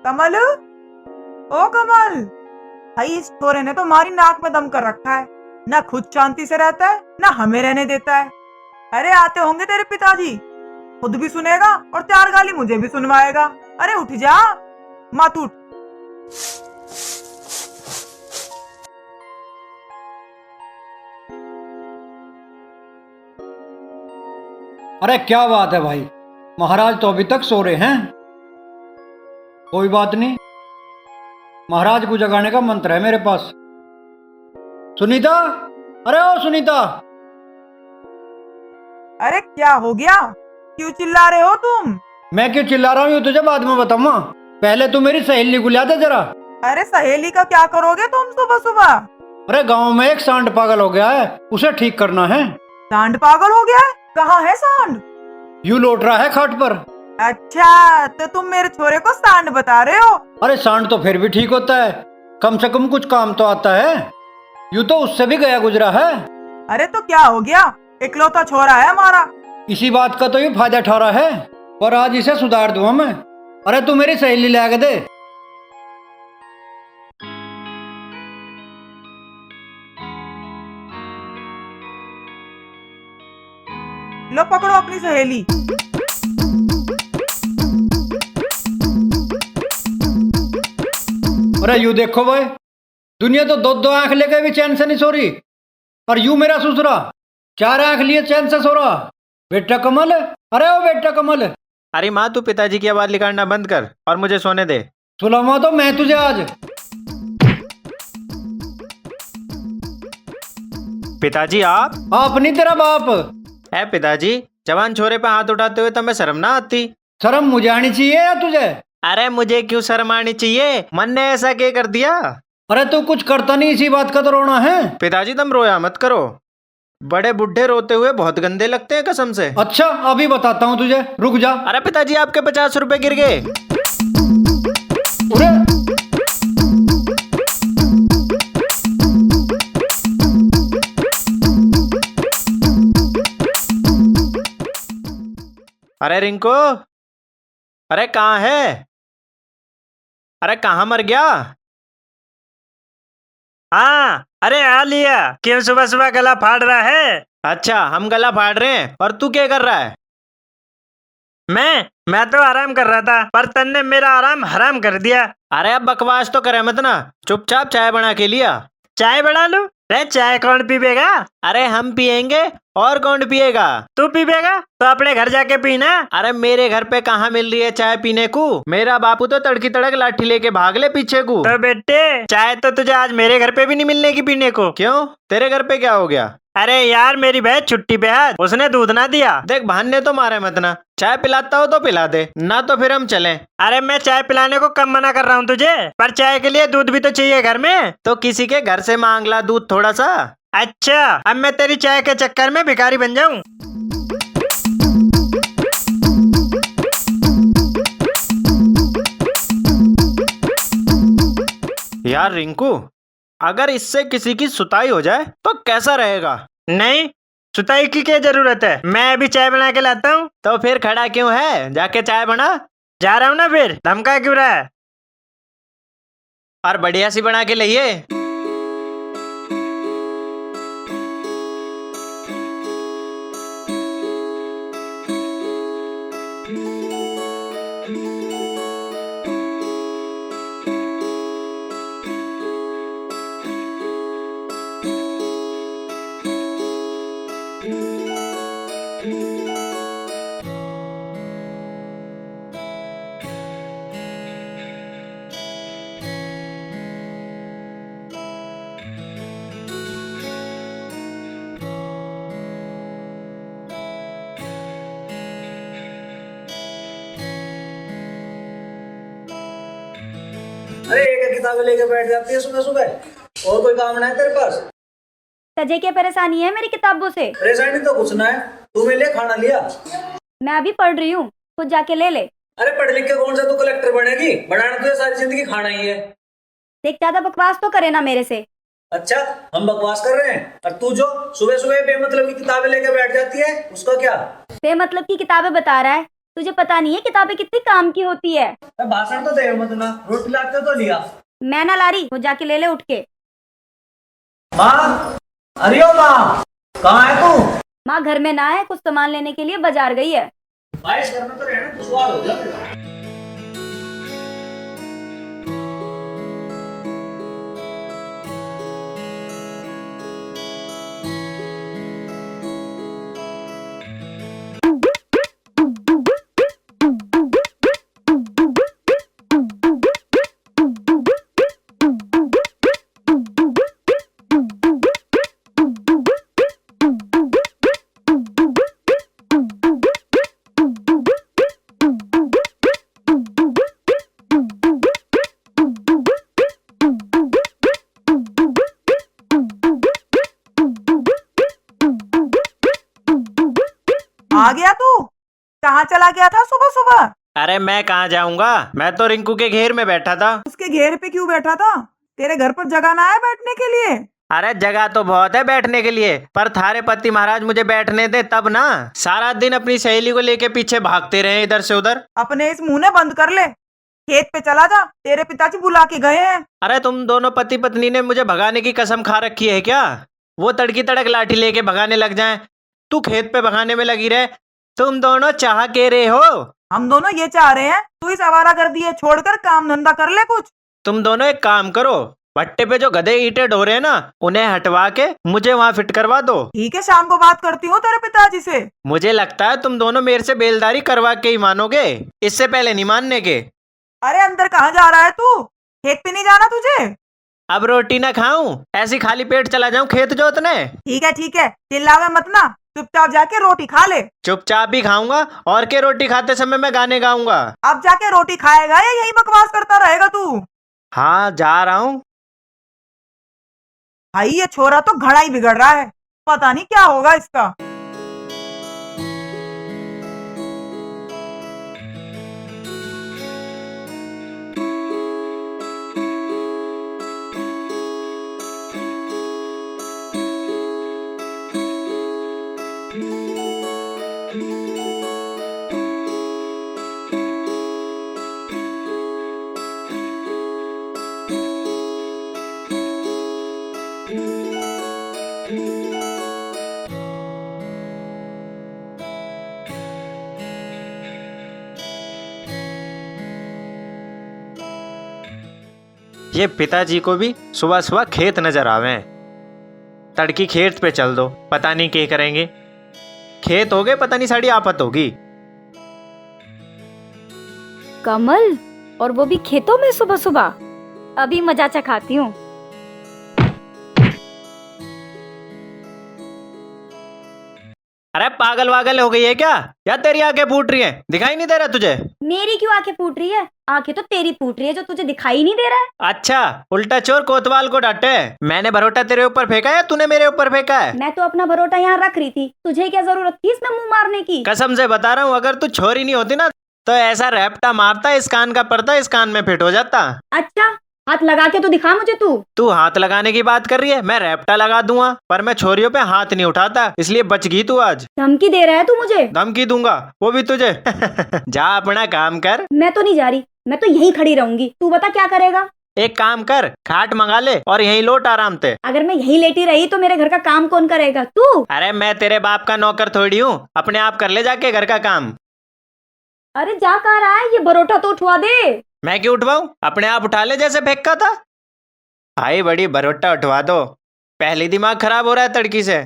कमल, ओ कमल। भाई इस छोरे ने तो हमारी नाक में दम कर रखा है। ना खुद शांति से रहता है, ना हमें रहने देता है। अरे आते होंगे तेरे पिताजी, खुद भी सुनेगा और 4 गाली मुझे भी सुनवाएगा। अरे उठ जा, मत उठ। अरे क्या बात है भाई, महाराज तो अभी तक सो रहे हैं। कोई बात नहीं, महाराज को जगाने का मंत्र है मेरे पास। सुनीता, अरे ओ सुनीता। अरे क्या हो गया, क्यों चिल्ला रहे हो तुम? मैं क्यों चिल्ला रहा हूँ ये तुझे बाद में बताऊंगा, पहले तू मेरी सहेली को ला दे जरा। अरे सहेली का क्या करोगे तुम सुबह सुबह? अरे गांव में एक सांड पागल हो गया है, उसे ठीक करना है। सांड पागल हो गया है? कहाँ है सांड? यूं लौट रहा है खाट पर। अच्छा, तो तुम मेरे छोरे को सांड बता रहे हो? अरे सांड तो फिर भी ठीक होता है, कम से कम कुछ काम तो आता है। यूं तो उससे भी गया गुजरा है। अरे तो क्या हो गया, इकलौता छोरा है हमारा। इसी बात का तो ये फायदा उठा रहा है, पर आज इसे सुधार दूंगा मैं। अरे तू मेरी सहेली ले आके दे। लो पकड़ो अपनी सहेली। अरे यूं देखो भाई, दुनिया तो दो दो आंख लेके भी चैन से नहीं सो रही, और यूं मेरा ससुरा 4 आंख लिए चैन से सो रहा। बेटा कमल, अरे ओ बेटा कमल। अरे माँ, तू पिताजी की आवाज निकालना बंद कर और मुझे सोने दे। सुलामा तो मैं तुझे आज। पिताजी आप नहीं, तेरा बाप। है पिताजी, जवान छोरे पे हाथ उठाते हुए तुम्हें शर्म ना आती? शर्म मुझे आनी चाहिए या तुझे? अरे मुझे क्यों शर्म आनी चाहिए, मन ने ऐसा क्या कर दिया? अरे तू कुछ करता नहीं, इसी बात का तो रोना है। पिताजी तुम रोया मत करो, बड़े बुढ़े रोते हुए बहुत गंदे लगते हैं कसम से। अच्छा अभी बताता हूँ तुझे, रुक जा। अरे पिताजी, आपके 50 रुपए गिर गए। अरे अरे रिंकू, अरे कहाँ है? अरे कहाँ मर गया? हाँ, अरे आ लिया। क्यों सुबह सुबह गला फाड़ रहा है? अच्छा, हम गला फाड़ रहे हैं और तू क्या कर रहा है? मैं तो आराम कर रहा था, पर तन्ने मेरा आराम हराम कर दिया। अरे अब बकवास तो करे मत ना, चुपचाप चाय बना के लिया। चाय बना लूं? अरे चाय कौन पीएगा? अरे हम पियेंगे, और कौन पिएगा? तू पीएगा तो अपने घर जाके पीना। अरे मेरे घर पे कहाँ मिल रही है चाय पीने को? मेरा बापू तो तड़की तड़क लाठी लेके भाग ले पीछे को। तो बेटे, चाय तो तुझे आज मेरे घर पे भी नहीं मिलने की पीने को। क्यों, तेरे घर पे क्या हो गया? अरे यार, मेरी बहन छुट्टी पे है, उसने दूध ना दिया। देख बहाने तो मारे मत ना, चाय पिलाता हो तो पिला दे, ना तो फिर हम चलें। अरे मैं चाय पिलाने को कम मना कर रहा हूँ तुझे, पर चाय के लिए दूध भी तो चाहिए घर में। तो किसी के घर से मांग ला दूध थोड़ा सा। अच्छा, अब मैं तेरी चाय के चक्कर में भिखारी बन जाऊं? यार रिंकू, अगर इससे किसी की सुताई हो जाए तो कैसा रहेगा? नहीं, सुताई की क्या जरूरत है, मैं अभी चाय बना के लाता हूँ। तो फिर खड़ा क्यों है, जाके चाय बना। जा रहा हूँ ना, फिर धमका क्यों रहा है? और बढ़िया सी बना के लाइए। अरे एक किताबें लेके बैठ जाती है सुबह सुबह, और कोई काम ना है तेरे पास? तजे क्या परेशानी है मेरी किताबों से? परेशानी तो कुछ ना है, तू मेरे लिए खाना लिया। मैं अभी पढ़ रही हूँ, खुद जाके ले ले। अरे पढ़ लिख के कौन सा तू कलेक्टर बनेगी, बनाना तुझे सारी जिंदगी खाना ही है। देख, ज्यादा बकवास तो करे ना मेरे से। अच्छा हम बकवास कर रहे हैं, और तू जो सुबह सुबह बेमतलब की किताबें लेके बैठ जाती है उसका क्या? बेमतलब की किताबें बता रहा है, तुझे पता नहीं है किताबें कितनी काम की होती है। भाषण तो दे मत ना, रोटी लाते तो लिया। मैं ना ला रही, वो जाके ले ले उठ के। माँ, अरे ओ माँ, कहाँ है तू? माँ घर में ना है, कुछ सामान लेने के लिए बाजार गई है। भाई इस घर में तो रहना दुश्वार हो जाएगा। आ गया तू? कहाँ चला गया था सुबह सुबह? अरे मैं कहाँ जाऊंगा, मैं तो रिंकू के घेर में बैठा था। उसके घेर पे क्यों बैठा था? तेरे घर पर जगह ना है बैठने के लिए? अरे जगह तो बहुत है बैठने के लिए, पर थारे पति महाराज मुझे बैठने दे तब ना। सारा दिन अपनी सहेली को लेके पीछे भागते रहे इधर से उधर। अपने इस मुंह ने बंद कर ले, खेत पे चला जा, तेरे पिताजी बुला के गए हैं। अरे तुम दोनों पति पत्नी ने मुझे भगाने की कसम खा रखी है क्या? वो तड़की तड़क लाठी लेके भगाने लग जाएं, तू खेत पे भगाने में लगी रहे। तुम दोनों चाह के रहे हो? हम दोनों ये चाह रहे हैं तू इस आवारागर्दी छोड़कर काम धंधा कर ले कुछ। तुम दोनों एक काम करो, भट्टे पे जो गधे ईंटें ढो रहे हैं ना, उन्हें हटवा के मुझे वहाँ फिट करवा दो। ठीक है, शाम को बात करती हूँ तेरे पिताजी से। मुझे लगता है तुम दोनों मेरे से बेलदारी करवा के ही मानोगे, इससे पहले नहीं मानने के। अरे अंदर कहाँ जा रहा है तू? खेत पे नहीं जाना तुझे? अब रोटी ना खाऊं, ऐसी खाली पेट चला जाऊं खेत जोतने? ठीक है, चिल्लावे मत ना, चुपचाप जाके रोटी खा ले। चुपचाप ही खाऊंगा, और के रोटी खाते समय मैं गाने गाऊंगा। अब जाके रोटी खाएगा या यही बकवास करता रहेगा तू? हाँ जा रहा हूँ। भाई ये छोरा तो घड़ा ही बिगड़ रहा है, पता नहीं क्या होगा इसका। ये पिताजी को भी सुबह सुबह खेत नजर आवे। तड़की खेत पे चल दो, पता नहीं क्या करेंगे। खेत हो गए, पता नहीं साड़ी आफत होगी। कमल, और वो भी खेतों में सुबह सुबह? अभी मजा चखाती हूँ। अरे पागल वागल हो गई है क्या? या तेरी आंखें फूट रही हैं? दिखाई नहीं दे रहा तुझे? मेरी क्यों आंखें फूट रही है? आंखें तो तेरी फूट रही है, जो तुझे दिखाई नहीं दे रहा है। अच्छा, उल्टा चोर कोतवाल को डांटे। मैंने भरोटा तेरे ऊपर फेंका है, तूने मेरे ऊपर फेंका है? मैं तो अपना भरोटा यहाँ रख रही थी, तुझे क्या जरूरत थी इसमें मुंह मारने की? कसम से बता रहा हूँ, अगर तू छोरी नहीं होती ना तो ऐसा रैप्टा मारता, इस कान का पर्दा इस कान में फिट हो जाता। अच्छा, हाथ लगा के तो दिखा मुझे। तू हाथ लगाने की बात कर रही है, मैं रैप्टा लगा दूंगा, पर मैं छोरियों पे हाथ नहीं उठाता, इसलिए बच गई तू आज। धमकी दे रहा है तू मुझे? धमकी दूंगा, वो भी तुझे। जा अपना काम कर। मैं तो नहीं जा रही, मैं तो यहीं खड़ी रहूंगी। तू बता क्या करेगा? एक काम कर, खाट मंगा ले और यहीं लोट आराम से। अगर मैं यहीं लेटी रही तो मेरे घर का काम कौन करेगा? तू? अरे मैं तेरे बाप का नौकर थोड़ी हूँ, अपने आप कर ले जाके घर का काम। अरे जा कहाँ रहा है? ये बरोटा तो उठवा दे। मैं क्यों उठवाऊं? अपने आप उठा ले जैसे फेंका था। आई बड़ी बरोटा उठवा दो, पहली दिमाग खराब हो रहा है तड़की से।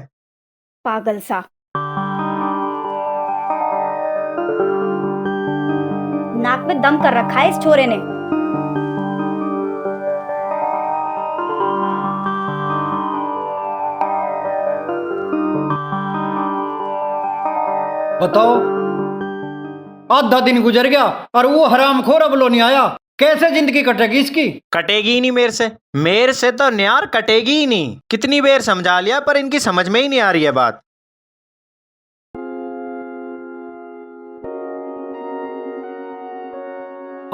पागल सा। नाक में दम कर रखा है इस छोरे ने। बताओ, आधा दिन गुजर गया और वो हरामखोर अब लो नहीं आया। कैसे जिंदगी कटेगी इसकी? कटेगी ही नहीं मेरे से तो न्यार कटेगी ही नहीं। कितनी बार समझा लिया पर इनकी समझ में ही नहीं आ रही है बात।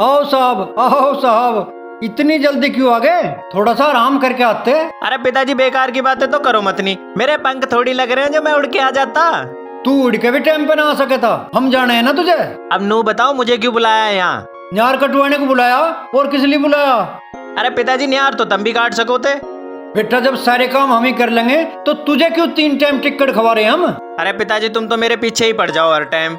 आओ साहब, इतनी जल्दी क्यों आ गए? थोड़ा सा आराम करके आते। अरे पिताजी बेकार की बातें तो करो मत नहीं, मेरे पंख थोड़ी लग रहे हैं जो मैं उड़ के आ जाता। तू उड़ के भी टाइम पे ना आ सके था, हम जाने हैं ना तुझे। अब नू बताओ मुझे क्यों बुलाया है यहाँ? न्यार कटवाने को बुलाया, और किस लिए बुलाया? अरे पिताजी न्यार तो तुम भी काट सको थे। बेटा जब सारे काम हम ही कर लेंगे तो तुझे क्यों 3 टाइम टिकट खवा रहे हैं हम? अरे पिताजी तुम तो मेरे पीछे ही पड़ जाओ हर टाइम।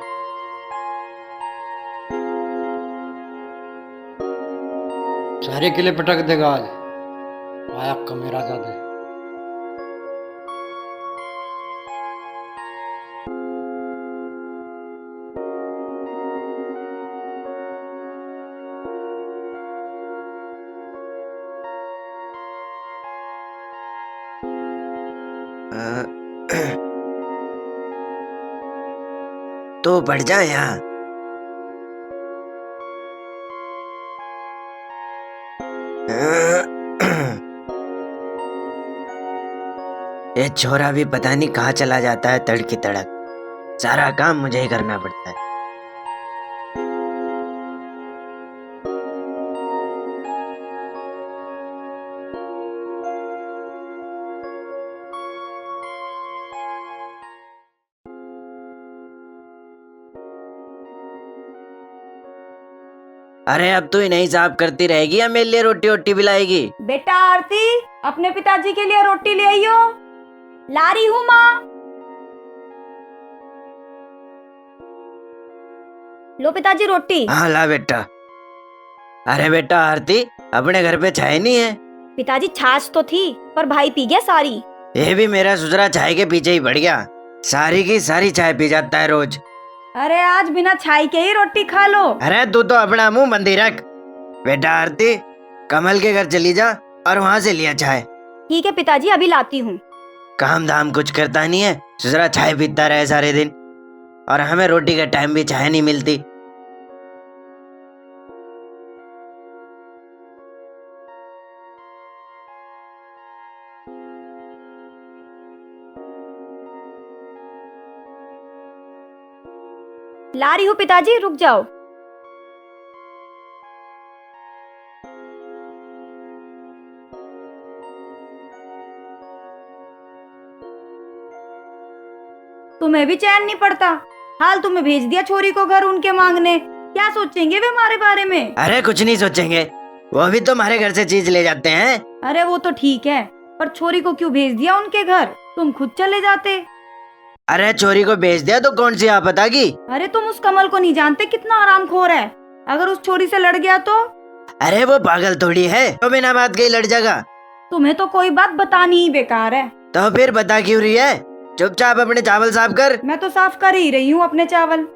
सारे किले पटक देगा आज, आया कमेरा ज्यादा। तो बढ़ जाए यहाँ। ये छोरा भी पता नहीं कहाँ चला जाता है तड़की तड़क। सारा काम मुझे ही करना पड़ता है। अरे अब तू ही नहीं साफ करती रहेगी या मेरे लिए रोटी वोटी भी लाएगी? बेटा आरती, अपने पिताजी के लिए रोटी ले आइयो। ला रही हूँ माँ। लो पिताजी रोटी। हाँ ला बेटा। अरे बेटा आरती, अपने घर पे चाय नहीं है? पिताजी छाछ तो थी पर भाई पी गया सारी। ये भी मेरा ससुरा चाय के पीछे ही बढ़ गया, सारी की सारी चाय पी जाता है रोज। अरे आज बिना छाई के ही रोटी खा लो। अरे तू तो अपना मुंह बंदी रख। बेटा आरती, कमल के घर चली जा और वहाँ से लिया चाय। ठीक है पिताजी, अभी लाती हूँ। काम धाम कुछ करता नहीं है, ससुरा चाय पीता रहे सारे दिन, और हमें रोटी के टाइम भी चाय नहीं मिलती। ला रही हूँ पिताजी, रुक जाओ। तुम्हें भी चैन नहीं पड़ता। हाल तुम्हें भेज दिया छोरी को घर उनके मांगने। क्या सोचेंगे वे हमारे बारे में? अरे कुछ नहीं सोचेंगे, वो भी तो हमारे घर से चीज ले जाते हैं। अरे वो तो ठीक है, पर छोरी को क्यों भेज दिया उनके घर? तुम खुद चले जाते। अरे चोरी को भेज दिया तो कौन सी आफत आ गई? अरे तुम उस कमल को नहीं जानते कितना आरामखोर है। अगर उस छोरी से लड़ गया तो? अरे वो पागल थोड़ी है, तो बिना बात के ही लड़ जाएगा। तुम्हें तो कोई बात बतानी ही बेकार है। तो फिर बता क्यों रही है? चुपचाप अपने चावल साफ कर। मैं तो साफ कर ही रही हूँ अपने चावल।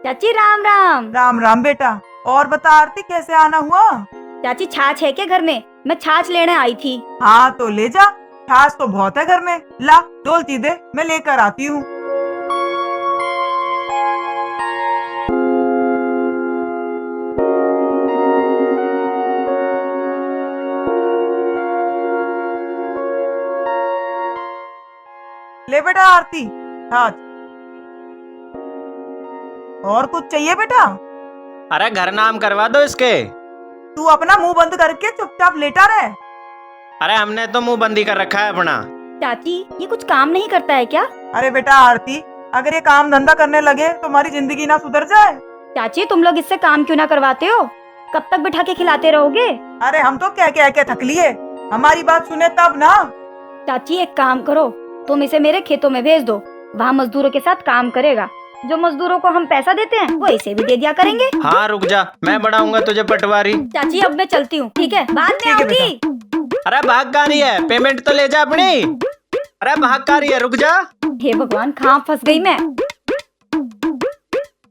चाची राम राम। राम राम बेटा। और बता आरती, कैसे आना हुआ? चाची छाछ है क्या घर में? मैं छाछ लेने आई थी। हाँ तो ले जा, छाछ तो बहुत है घर में। ला डोलती दे, मैं लेकर आती हूँ। ले बेटा आरती छाछ। और कुछ चाहिए बेटा? अरे घर नाम करवा दो इसके। तू अपना मुंह बंद करके चुपचाप लेटा रहे। अरे हमने तो मुंह बंदी कर रखा है अपना। चाची ये कुछ काम नहीं करता है क्या? अरे बेटा आरती, अगर ये काम धंधा करने लगे तो हमारी जिंदगी ना सुधर जाए। चाची तुम लोग इससे काम क्यों ना करवाते हो? कब तक बिठा के खिलाते रहोगे? अरे हम तो कह के थक लिए, हमारी बात सुने तब ना। चाची एक काम करो, तुम इसे मेरे खेतों में भेज दो। वहाँ मजदूरों के साथ काम करेगा। जो मजदूरों को हम पैसा देते हैं वो इसे भी दे दिया करेंगे। हाँ रुक जा, मैं बढ़ाऊंगा तुझे पटवारी। चाची अब मैं चलती हूँ, ठीक है? बाद में ठीक है आऊंगी। अरे भाग का रही है, पेमेंट तो ले जा अपनी। अरे भाग का रही है, रुक जा। हे भगवान, कहाँ फंस गई मैं?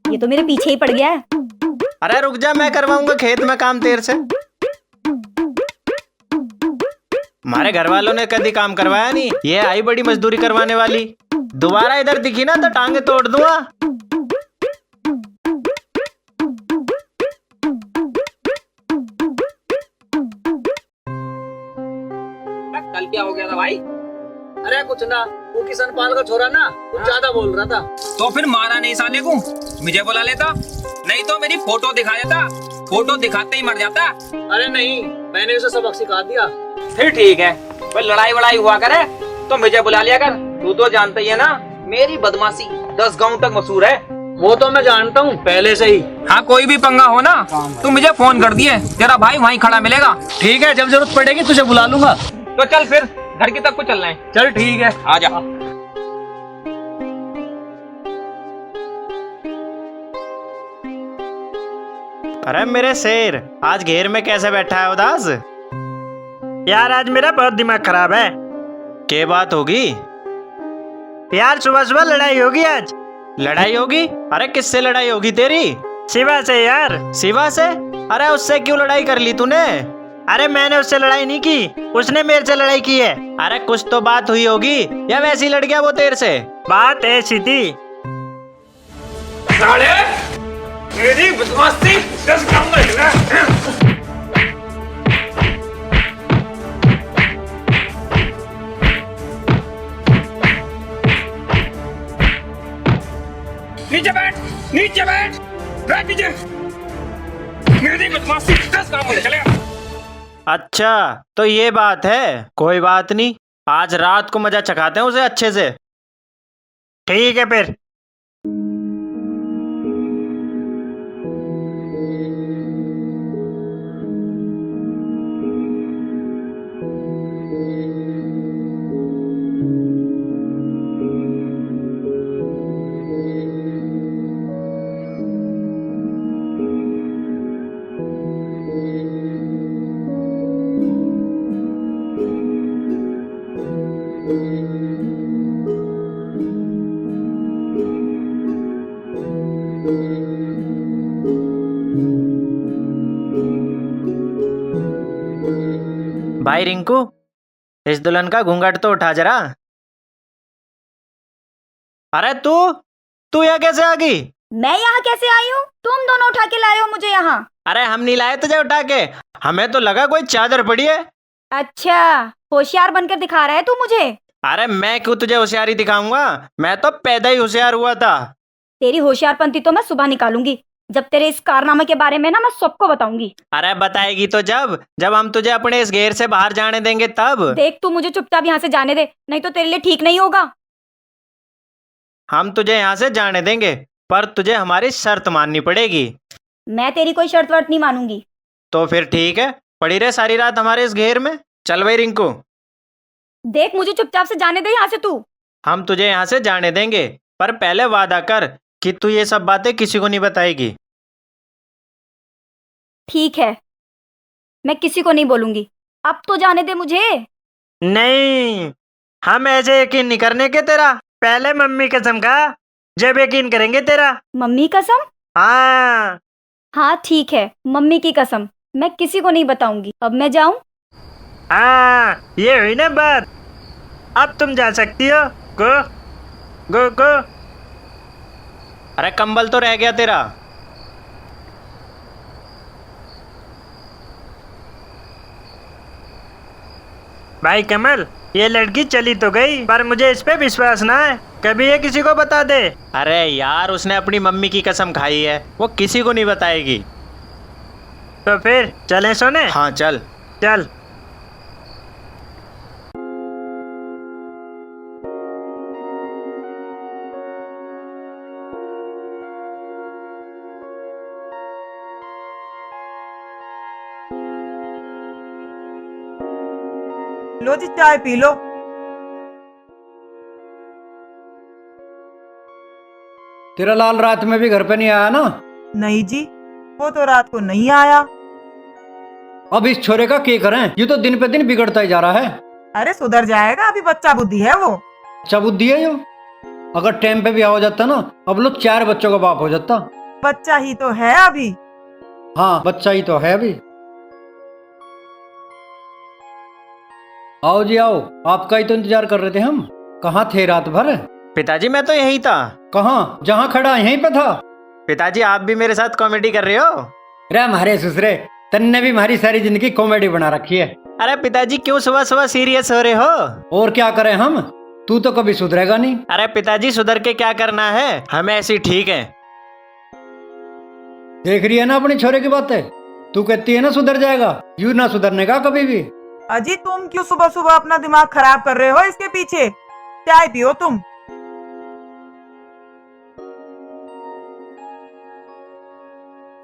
ये तो मेरे पीछे ही पड़ गया है। अरे रुक जा, मैं करवाऊंगा खेत में काम तेर से। हमारे घर वालों ने कभी काम करवाया नहीं, ये आई बड़ी मजदूरी करवाने वाली। दोबारा इधर दिखी ना तो टांगे तोड़ दूंगा। कल क्या हो गया था भाई? अरे कुछ ना, वो किसान पाल का छोरा ना कुछ ज्यादा बोल रहा था। तो फिर मारा नहीं साले को, मुझे बुला लेता। नहीं नहीं तो मेरी फोटो दिखा देता, फोटो दिखाते ही मर जाता। अरे नहीं, मैंने उसे सबक सिखा दिया। फिर ठीक है, कोई लड़ाई वड़ाई हुआ करे तो मुझे बुला लिया कर। तू तो जानता ही है ना, मेरी बदमाशी 10 गांव तक मशहूर है। वो तो मैं जानता हूँ पहले से ही। हाँ, कोई भी पंगा हो ना तू मुझे फोन कर दिए, तेरा भाई वहीं खड़ा मिलेगा। ठीक है, जब जरूरत पड़ेगी तुझे बुला लूंगा। तो चल फिर घर की तक को चलना है। चल ठीक है। आ जा। अरे मेरे शेर, आज घेर में कैसे बैठा है उदास? यार आज मेरा बहुत दिमाग खराब है। क्या बात होगी? यार सुबह सुबह लड़ाई होगी आज। लड़ाई होगी? अरे किससे लड़ाई होगी तेरी? शिवा से यार। शिवा से? अरे उससे क्यों लड़ाई कर ली तूने? अरे मैंने उससे लड़ाई नहीं की, उसने मेरे से लड़ाई की है। अरे कुछ तो बात हुई होगी या वैसे ही लड़ गया वो तेरे से? बात ऐसी थी। साले, मेरी बदमाशी 10 गांव में है। नीचे बैठ, नीचे बैठ, बैठ नीचे। मेरी बदमाशी 10 गांव में चलेगा। अच्छा तो ये बात है, कोई बात नहीं, आज रात को मजा चखाते हैं उसे अच्छे से। ठीक है फिर। भाई रिंकू, इस दुल्हन का घूंघट तो उठा जरा। अरे तू यहाँ कैसे आ गई? मैं यहाँ कैसे आई हूँ? तुम दोनों उठा के लाए हो मुझे यहाँ। अरे हम नहीं लाए तुझे उठा के, हमें तो लगा कोई चादर पड़ी है। अच्छा, होशियार बनकर दिखा रहा है तू मुझे। अरे मैं क्यों तुझे होशियारी दिखाऊंगा, मैं तो पैदा ही होशियार हुआ था। तेरी होशियारपंती तो मैं सुबह निकालूंगी, जब तेरे इस कारनामे के बारे में ना मैं सबको बताऊंगी। अरे बताएगी तो जब हम तुझे अपने इस घेर से बाहर जाने देंगे तब। देख तू मुझे चुपचाप यहाँ से जाने दे, नहीं तो तेरे लिए ठीक नहीं होगा। हम तुझे यहाँ से जाने देंगे, पर तुझे हमारी शर्त माननी पड़ेगी। मैं तेरी कोई शर्त वर्त नहीं मानूंगी। तो फिर ठीक है, पड़ी रहे सारी रात हमारे इस घेर में। चल भाई रिंकू। देख मुझे चुपचाप से जाने दे यहाँ से तू। हम तुझे यहाँ से जाने देंगे, पर पहले वादा कर कि तू ये सब बातें किसी को नहीं बताएगी। ठीक है, मैं किसी को नहीं बोलूंगी। अब तो जाने दे मुझे। नहीं, हम ऐसे यकीन नहीं करने के तेरा। पहले मम्मी कसम खा, जब यकीन करेंगे तेरा। मम्मी कसम? हाँ। हाँ ठीक है, मम्मी की कसम, मैं किसी को नहीं बताऊंगी। अब मैं जाऊं? हाँ, ये हुई ना बात। अब तुम जा सकती हो। गो गो गो। अरे कंबल तो रह गया तेरा। भाई कमल, ये लड़की चली तो गई, पर मुझे इस पे विश्वास ना है, कभी ये किसी को बता दे। अरे यार, उसने अपनी मम्मी की कसम खाई है, वो किसी को नहीं बताएगी। तो फिर चलें सोने? हाँ चल चल। लो जी चाय पी लो। तेरा लाल रात में भी घर पे नहीं आया ना? नहीं जी, वो तो रात को नहीं आया। अब इस छोरे का क्या करें, ये तो दिन पे दिन बिगड़ता ही जा रहा है। अरे सुधर जाएगा, अभी बच्चा बुद्धि है वो। अच्छा बुद्धि है यो। अगर टाइम पे भी आ जाता ना, अब लोग 4 बच्चों का बाप हो जाता। बच्चा ही तो है अभी। हाँ बच्चा ही तो है अभी। आओ जी आओ, आपका ही तो इंतजार कर रहे थे हम। कहाँ थे रात भर? पिताजी मैं तो यही था। कहाँ? जहाँ खड़ा यहीं पे था। पिताजी आप भी मेरे साथ कॉमेडी कर रहे हो? रे हमारे ससुरे, तन्ने भी हमारी सारी जिंदगी कॉमेडी बना रखी है। अरे पिताजी क्यों सुबह सुबह सीरियस हो रहे हो? और क्या करें हम, तू तो कभी सुधरेगा नहीं। अरे पिताजी सुधर के क्या करना है, हमें ऐसी ठीक है। देख रही है ना अपनी छोरे की बातें। तू कहती है ना सुधर जाएगा, यूं ना सुधरने का कभी भी। अजी तुम क्यों सुबह सुबह अपना दिमाग खराब कर रहे हो इसके पीछे? चाय पियो तुम।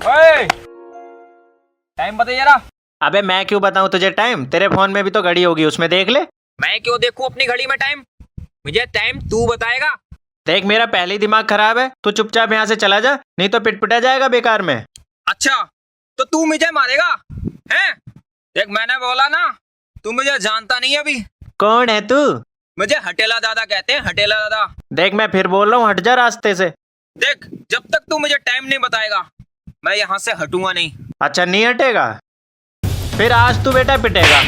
ओए, टाइम बता जरा। अबे मैं क्यों बताऊं तुझे टाइम? तेरे फोन में भी तो घड़ी होगी, उसमें देख ले। मैं क्यों देखूं अपनी घड़ी में टाइम? मुझे टाइम तू बताएगा। देख मेरा पहले ही दिमाग खराब है, तू चुपचाप यहाँ से चला जा, नहीं तो पिटपिटा जाएगा बेकार में। अच्छा, तो तू मुझे मारेगा हैं? देख मैंने बोला ना, तू मुझे जानता नहीं अभी। कौन है तू? मुझे हटेला दादा कहते हैं, हटेला दादा। देख मैं फिर बोल रहा हूँ, हट जा रास्ते से। देख जब तक तू मुझे टाइम नहीं बताएगा मैं यहाँ से हटूंगा नहीं। अच्छा नहीं हटेगा, फिर आज तू बेटा पिटेगा।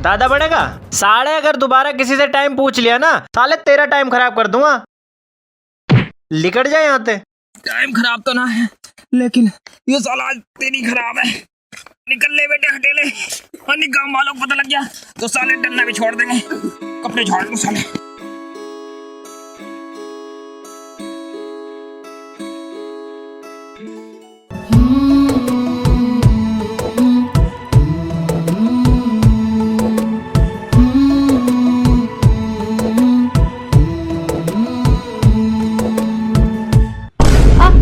दादा बढ़ेगा साले, अगर दोबारा किसी से टाइम पूछ लिया ना साले तेरा टाइम खराब कर दूंगा। लिकट जाए यहाँ से। टाइम खराब तो ना है, लेकिन ये साला आज तेरी खराब है। निकल ले बेटे हटेले, और नहीं गाँव वालों को पता लग गया तो साले डरना भी छोड़ देंगे। कपड़े झाड़ लो साले।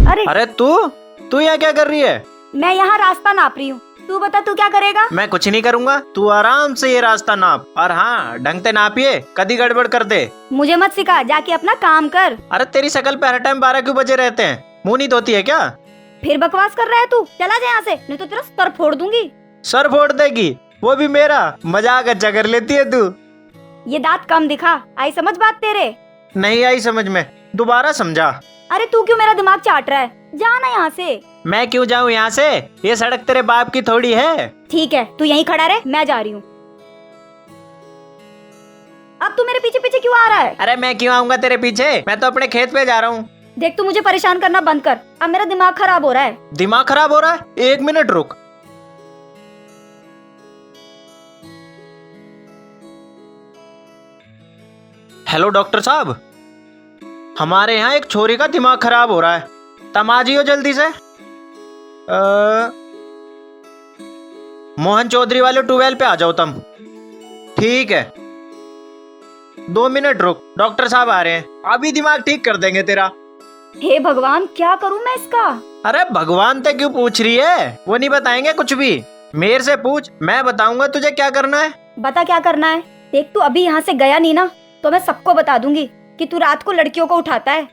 अरे अरे तू यहाँ क्या कर रही है? मैं यहाँ रास्ता नाप रही हूँ। तू बता तू क्या करेगा? मैं कुछ नहीं करूंगा, तू आराम से ये रास्ता नाप, और हाँ ढंग से नापिए, कदी गड़बड़ कर दे। मुझे मत सिखा, जाके अपना काम कर। अरे तेरी शकल पे हर टाइम 12 क्यों बजे रहते हैं? मुंह नहीं धोती है क्या? फिर बकवास कर रहा है तू, चला जा यहाँ से, नहीं तो तेरा सर फोड़ दूंगी। सर फोड़ देगी? वो भी मेरा? मजाक अच्छा कर लेती है तू। ये दांत कम दिखा, आई समझ बात तेरे? नहीं आई समझ में, दोबारा समझा। अरे तू क्यों मेरा दिमाग चाट रहा है? जाना यहाँ से। मैं क्यों जाऊँ यहाँ से? ये सड़क तेरे बाप की थोड़ी है। ठीक है तू यहीं खड़ा रहे, मैं जा रही हूँ। अब तू मेरे पीछे पीछे क्यों आ रहा है? अरे मैं क्यों आऊंगा तेरे पीछे, मैं तो अपने खेत पे जा रहा हूँ। देख तू मुझे परेशान करना बंद कर, अब मेरा दिमाग खराब हो रहा है। दिमाग खराब हो रहा है? 1 मिनट रुक। हेलो डॉक्टर साहब, हमारे यहाँ एक छोरी का दिमाग खराब हो रहा है, तुम आ जाइयो जल्दी से। मोहन चौधरी वाले 12 पे आ जाओ तुम। ठीक है 2 मिनट रुक, डॉक्टर साहब आ रहे हैं, अभी दिमाग ठीक कर देंगे तेरा। हे भगवान क्या करूँ मैं इसका? अरे भगवान से क्यों पूछ रही है, वो नहीं बताएंगे कुछ भी, मेरे से पूछ, मैं बताऊंगा तुझे क्या करना है। बता क्या करना है? देख तू अभी यहाँ से गया नहीं ना तो मैं सबको बता दूंगी कि तू रात को लड़कियों को उठाता है।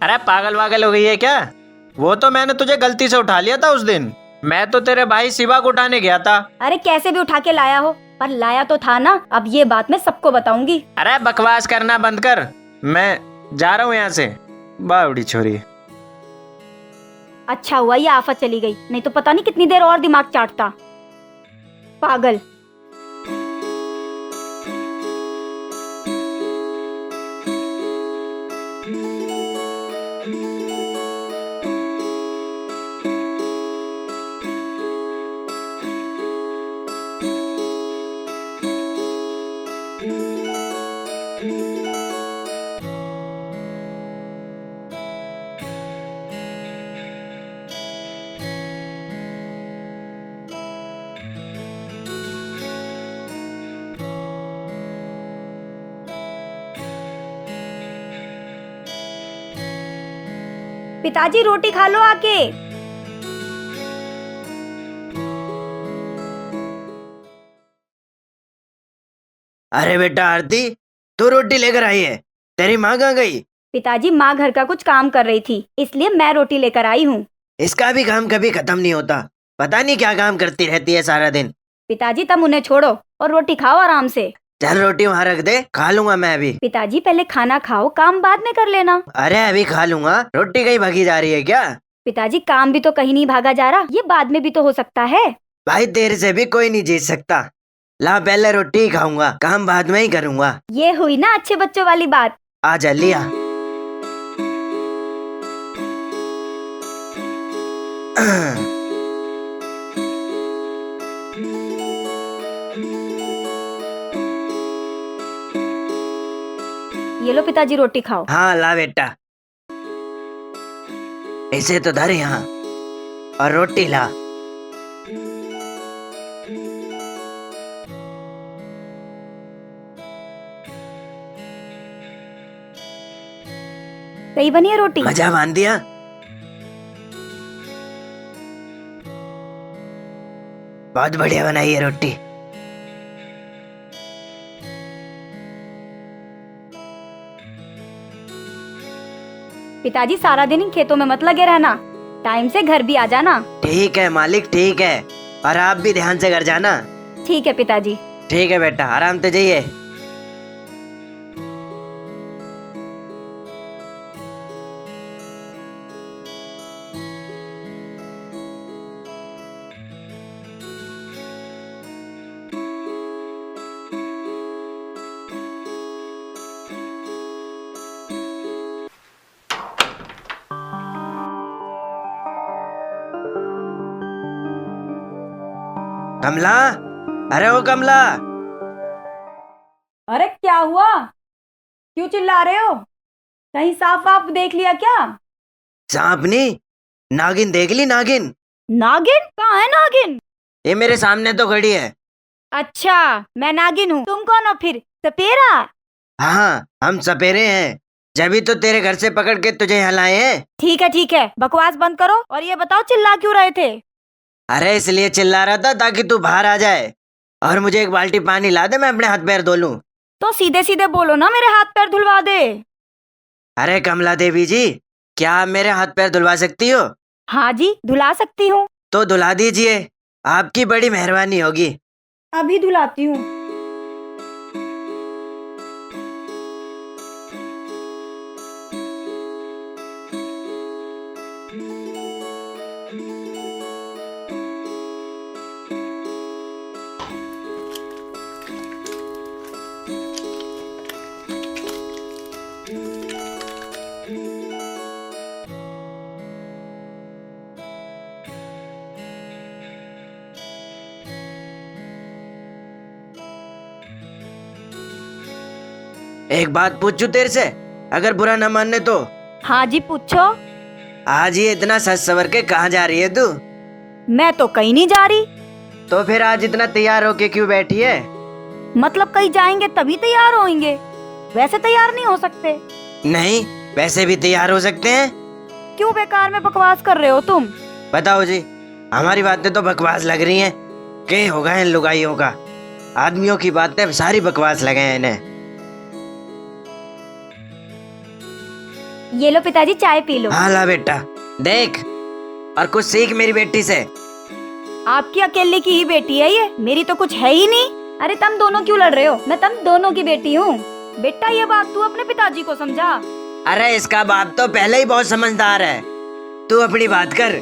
अरे पागल वागल हो गई है क्या? वो तो मैंने तुझे गलती से उठा लिया था उस दिन, मैं तो तेरे भाई शिवा को उठाने गया था। अरे कैसे भी उठा के लाया हो, पर लाया तो था ना। अब ये बात मैं सबको बताऊंगी। अरे बकवास करना बंद कर, मैं जा रहा हूँ यहाँ से। बावड़ी छोरी। अच्छा हुआ ये आफत चली गई, नहीं तो पता नहीं कितनी देर और दिमाग चाटता। पागल। पिताजी रोटी खा लो आके। अरे बेटा आरती, तू रोटी लेकर आई है, तेरी माँ कहाँ गई? पिताजी माँ घर का कुछ काम कर रही थी, इसलिए मैं रोटी लेकर आई हूँ। इसका भी काम कभी खत्म नहीं होता, पता नहीं क्या काम करती रहती है सारा दिन। पिताजी तब उन्हें छोड़ो और रोटी खाओ आराम से। चल रोटी वहाँ रख दे, खा लूंगा मैं अभी। पिताजी पहले खाना खाओ, काम बाद में कर लेना। अरे अभी खा लूंगा, रोटी कहीं भागी जा रही है क्या? पिताजी काम भी तो कहीं नहीं भागा जा रहा, ये बाद में भी तो हो सकता है। भाई तेरे से भी कोई नहीं जीत सकता, ला पहले रोटी ही खाऊंगा, काम बाद में ही करूंगा। ये हुई ना अच्छे बच्चों वाली बात। आ जा लिया। ये लो पिताजी रोटी खाओ। हाँ ला बेटा, इसे तो धर यहाँ और रोटी ला। सही बनी है रोटी? मजा बांध दिया? बहुत बढ़िया बनाई है रोटी। पिताजी सारा दिन इन खेतों में मत लगे रहना, टाइम से घर भी आ जाना। ठीक है मालिक, ठीक है। और आप भी ध्यान से घर जाना। ठीक है पिताजी। ठीक है बेटा, आराम से जाइए। कमला, अरे ओ कमला, अरे क्या हुआ, क्यों चिल्ला रहे हो? कहीं सांप वाप देख लिया क्या? सांप नहीं, नागिन देख ली, नागिन। नागिन? कहाँ है नागिन? ये मेरे सामने तो खड़ी है। अच्छा, मैं नागिन हूँ, तुम कौन हो फिर? सपेरा? हाँ, हम सपेरे हैं, जब तो तेरे घर से पकड़ के तुझे यहाँ लाए हैं। ठीक है, बकवास बंद करो और ये बताओ चिल्ला क्यों रहे थे? अरे इसलिए चिल्ला रहा था ताकि तू बाहर आ जाए और मुझे एक बाल्टी पानी ला दे, मैं अपने हाथ पैर धो लूं। तो सीधे सीधे बोलो ना, मेरे हाथ पैर धुलवा दे। अरे कमला देवी जी, क्या आप मेरे हाथ पैर धुलवा सकती हो? हाँ जी, धुला सकती हूँ। तो धुला दीजिए, आपकी बड़ी मेहरबानी होगी। अभी धुलाती हूँ। एक बात पूछूं तेरे से, अगर बुरा न मानने तो? हाँ जी पूछो। आज ये इतना सज सवर के कहाँ जा रही है तू? मैं तो कहीं नहीं जा रही। तो फिर आज इतना तैयार होके क्यों बैठी है? मतलब कहीं जाएंगे तभी तैयार होंगे, वैसे तैयार नहीं हो सकते। नहीं, वैसे भी तैयार हो सकते हैं। क्यों बेकार में बकवास कर रहे हो तुम? बताओ जी, हमारी बातें तो बकवास लग रही हैं। क्या होगा इन लुगाइयों का? आदमियों की बातें सारी बकवास लगे हैं इन्हें। ये लो पिताजी, चाय पी लो। हाँ ला बेटा, देख और कुछ सीख मेरी बेटी से। आपकी अकेले की ही बेटी है ये, मेरी तो कुछ है ही नहीं। अरे तुम दोनों क्यों लड़ रहे हो? मैं तुम दोनों की बेटी हूँ। बेटा ये बात तू अपने पिताजी को समझा। अरे इसका बाप तो पहले ही बहुत समझदार है, तू अपनी बात कर।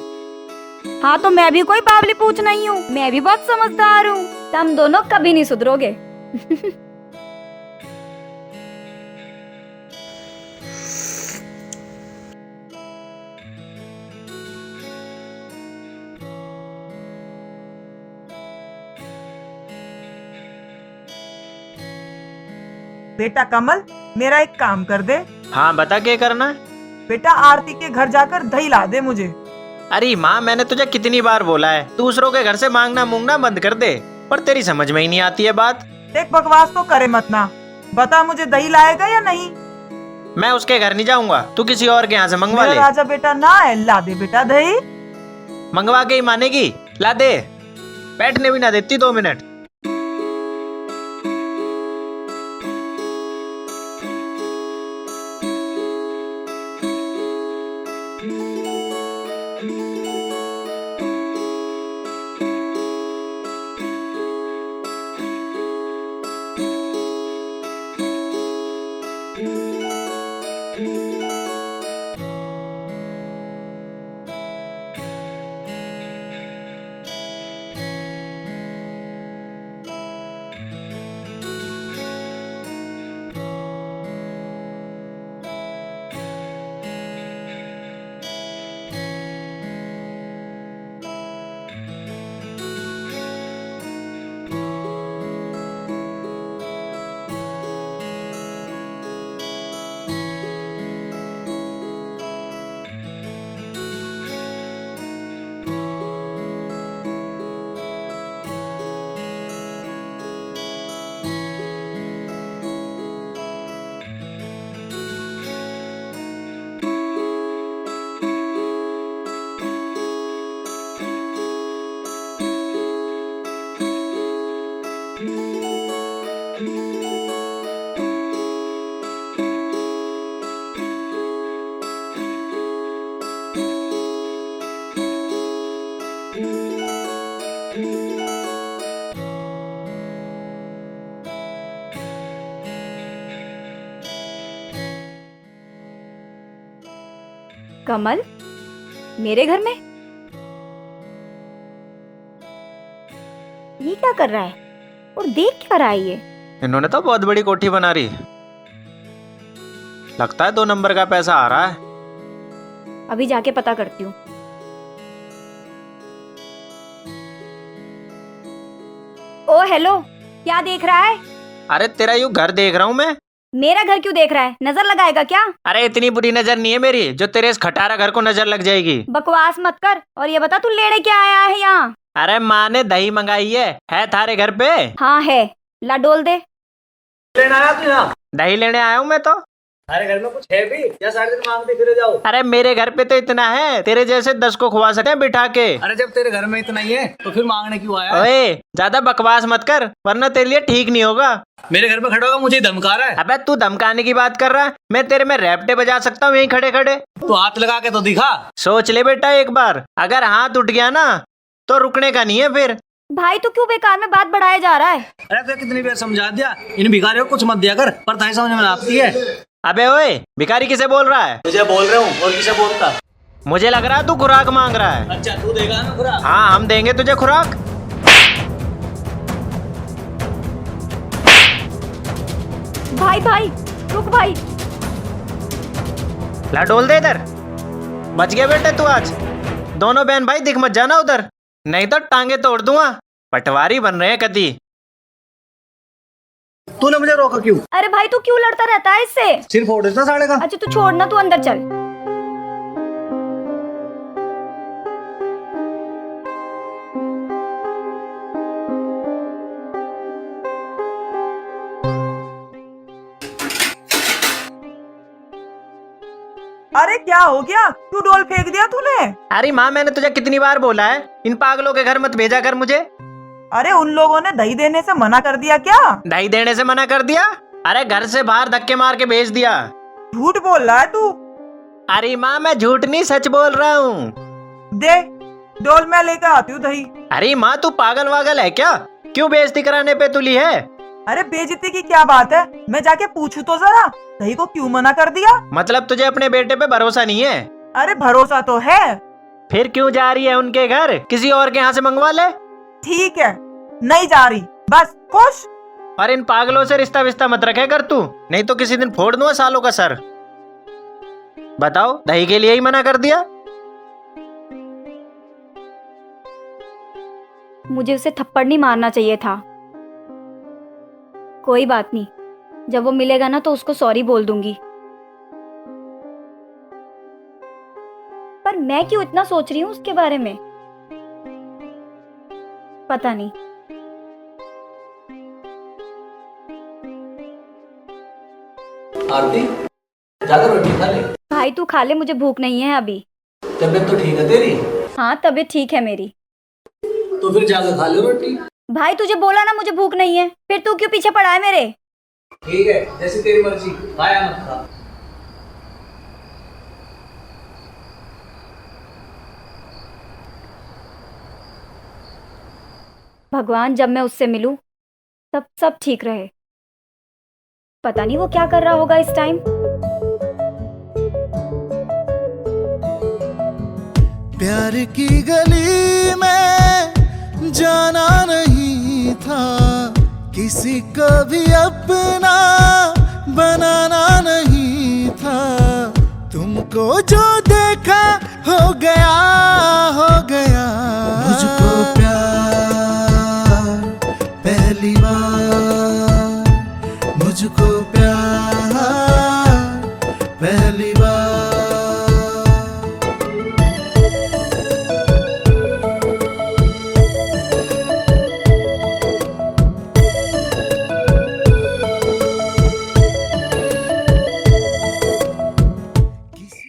हाँ तो मैं भी कोई बावली पूछ नहीं हूँ, मैं भी बहुत समझदार हूँ। तुम दोनों कभी नहीं सुधरोगे। बेटा कमल, मेरा एक काम कर दे। हाँ बता, क्या करना है? बेटा आरती के घर जाकर दही ला दे मुझे। अरे माँ, मैंने तुझे कितनी बार बोला है दूसरों के घर से मांगना मूंगना बंद कर दे, पर तेरी समझ में ही नहीं आती है बात। देख बकवास तो करे मत ना, बता मुझे दही लाएगा या नहीं? मैं उसके घर नहीं जाऊंगा, तू किसी और के यहाँ से मंगवा मेरा ले। राजा बेटा ना है, ला दे बेटा दही। मंगवा के ही मानेगी, ला दे। बैठने भी ना देती 2 मिनट। कमल मेरे घर में ये क्या कर रहा है और देख क्या रहा है ये? इन्होंने तो बहुत बड़ी कोठी बना रही। लगता है 2 नंबर का पैसा आ रहा है। अभी जाके पता करती हूँ। ओ हेलो, क्या देख रहा है? अरे तेरा यूं घर देख रहा हूँ मैं। मेरा घर क्यों देख रहा है? नजर लगाएगा क्या? अरे इतनी बुरी नजर नहीं है मेरी जो तेरे इस खटारा घर को नजर लग जाएगी। बकवास मत कर और ये बता तू लेने क्या आया है यहाँ? अरे माँ ने दही मंगाई है थारे घर पे? हाँ है, ला डोल दे। लेना आया तू यहाँ? दही लेने आया हूँ मैं तो। अरे घर में कुछ है भी या सारे दिन मांगते फिरे जाओ? अरे मेरे घर पे तो इतना है, तेरे जैसे 10 को खुआ सकते हैं बिठा के। अरे जब तेरे घर में इतना ही है तो फिर मांगने क्यों आया? ओए ज्यादा बकवास मत कर वरना तेरे लिए ठीक नहीं होगा। मेरे घर पे खड़ा होगा मुझे धमका रहा है। अबे तू धमकाने की बात कर रहा है? मैं तेरे में रैपटे बजा सकता हूँ यहीं खड़े खड़े। तो हाथ लगा के तो दिखा। सोच ले बेटा एक बार, अगर हाथ उठ गया ना तो रुकने का नहीं है फिर। भाई तू क्यों बेकार में बात बढ़ाया जा रहा है? अरे तो कितनी बार समझा दिया, इन भिखारियों को कुछ मत दिया कर, पर ताई समझ में आती है। अबे ओए भिखारी किसे बोल रहा है? तुझे बोल रहा हूँ और किसे बोलता? मुझे लग रहा है तू खुराक मांग रहा है। अच्छा तू देगा ना खुराक? हाँ हम देंगे तुझे खुराक। भाई भाई रुक भाई। ला डोल दे इधर। बच गया बेटे तू आज। दोनों बहन भाई दिख मत जाना उधर, नहीं तो टांगे तोड़ दूंगा। पटवारी बन रहे हैं कदी। तूने मुझे रोका क्यों? अरे भाई तू क्यों लड़ता रहता है इससे? सिर फोड़ देता साले का। अच्छा तू छोड़ना, तू अंदर चल। अरे क्या हो गया? क्यों डोल फेंक दिया तूने? अरे माँ मैंने तुझे कितनी बार बोला है इन पागलों के घर मत भेजा कर मुझे। अरे उन लोगों ने दही देने से मना कर दिया क्या? दही देने से मना कर दिया? अरे घर से बाहर धक्के मार के भेज दिया। झूठ बोल रहा है तू। अरे माँ मैं झूठ नहीं सच बोल रहा हूँ। दे डोल, मैं लेकर आती हूँ दही। अरे माँ तू पागल वागल है क्या? क्यों बेइज्जती कराने पे तुली है? अरे बेइज्जती की क्या बात है, मैं जाके पूछूं तो जरा दही को क्यों मना कर दिया। मतलब तुझे अपने बेटे पे भरोसा नहीं है? अरे भरोसा तो है। फिर क्यों जा रही है उनके घर? किसी और के यहाँ से मंगवा ले। ठीक है नहीं जा रही, बस खुश। और इन पागलों से रिश्ता विश्ता मत रखे कर तू, नहीं तो किसी दिन फोड़ दूंगा सालों का सर। बताओ दही के लिए ही मना कर दिया? मुझे उसे थप्पड़ नहीं मारना चाहिए था। कोई बात नहीं, जब वो मिलेगा ना तो उसको सॉरी बोल दूंगी। पर मैं क्यों इतना सोच रही हूँ उसके बारे में, पता नहीं। आरती जाकर रोटी खा ले। भाई तू खा ले, मुझे भूख नहीं है अभी। तबीयत तो ठीक है तेरी? हाँ तबीयत ठीक है मेरी। तो फिर जाकर खा ले रोटी। भाई तुझे बोला ना मुझे भूख नहीं है, फिर तू क्यों पीछे पड़ा है मेरे? ठीक है जैसी तेरी मर्जी, खाया मत खा। भगवान जब मैं उससे मिलूं तब सब ठीक रहे। पता नहीं वो क्या कर रहा होगा इस टाइम। प्यार की गली में जाना नहीं था, किसी को भी अपना बनाना नहीं था। तुमको जो देखा हो गया हो गया। मुझको प्यार पहली बार, मुझको प्यार पहली बार।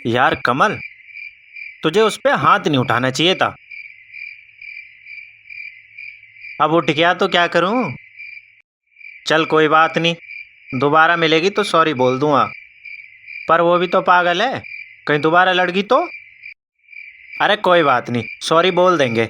यार कमल तुझे उस पे हाथ नहीं उठाना चाहिए था। अब उठ गया तो क्या करूं? चल कोई बात नहीं, दोबारा मिलेगी तो सॉरी बोल दूंगा। पर वो भी तो पागल है, कहीं दोबारा लड़गी तो? अरे कोई बात नहीं, सॉरी बोल देंगे।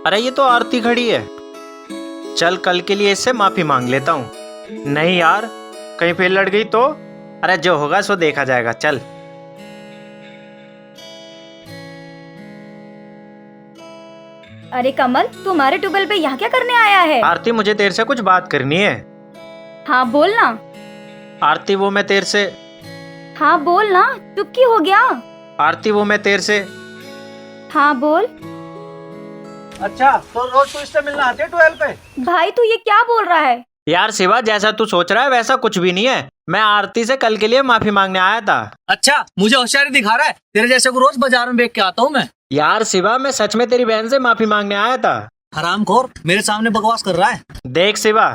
अरे ये तो आरती खड़ी है। चल कल के लिए इससे माफी मांग लेता हूँ। नहीं यार, कहीं फिर लड़ गई तो? अरे जो होगा सो देखा जाएगा। चल। अरे कमल, तुम्हारे ट्यूबवेल पे यहाँ क्या करने आया है? आरती मुझे तेरे से कुछ बात करनी है। हाँ बोल ना। आरती वो मैं तेरे से हाँ बोल ना, चुप क्यों हो गया? आरती वो मैं तेरे से हाँ बोल। अच्छा, तो रोज तू इससे मिलना आती है 12 पे? भाई तू ये क्या बोल रहा है? यार शिवा, जैसा तू सोच रहा है वैसा कुछ भी नहीं है। मैं आरती से कल के लिए माफी मांगने आया था। अच्छा, मुझे होशियारी दिखा रहा है? तेरे जैसे को रोज बाजार में देख के आता हूँ मैं। यार शिवा, मैं सच में तेरी बहन से माफी मांगने आया था। हरामखोर, मेरे सामने बकवास कर रहा है। देख शिवा,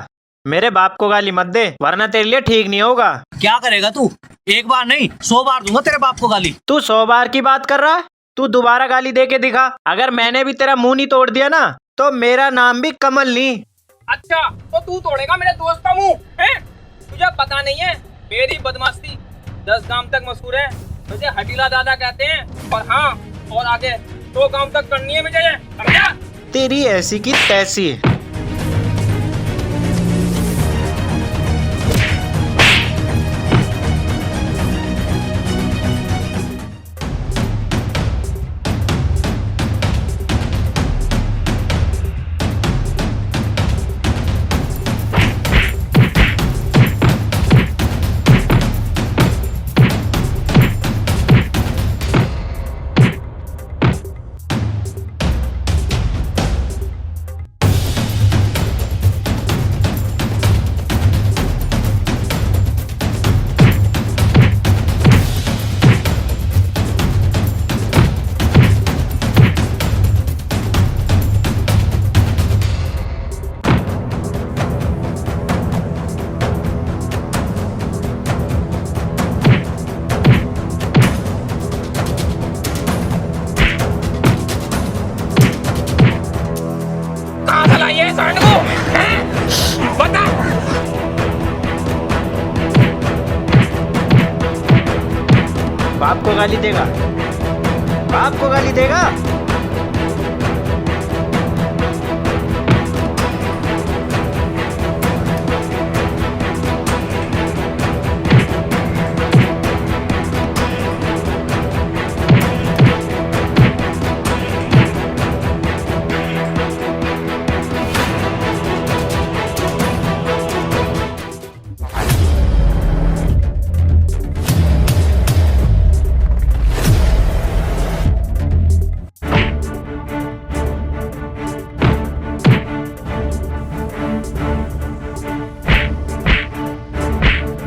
मेरे बाप को गाली मत दे, वरना तेरे लिए ठीक नहीं होगा। क्या करेगा तू? एक बार नहीं 100 बार दूंगा तेरे बाप को गाली। तू 100 बार की बात कर रहा है? तू दोबारा गाली दे के दिखा। अगर मैंने भी तेरा मुंह नहीं तोड़ दिया ना, तो मेरा नाम भी कमल नहीं। अच्छा, तो तू तोड़ेगा मेरे दोस्त का मुंह? हैं? तुझे पता नहीं है मेरी बदमाशी 10 गांव तक मशहूर है। मुझे हटीला दादा कहते हैं। और हाँ, और आगे 2 गांव तक करनी है मुझे ये, समझा? तेरी ऐसी की तैसी। कहाँ से लाई है इस सांड को? हैं? बता। बाप को गाली देगा? बाप को गाली देगा?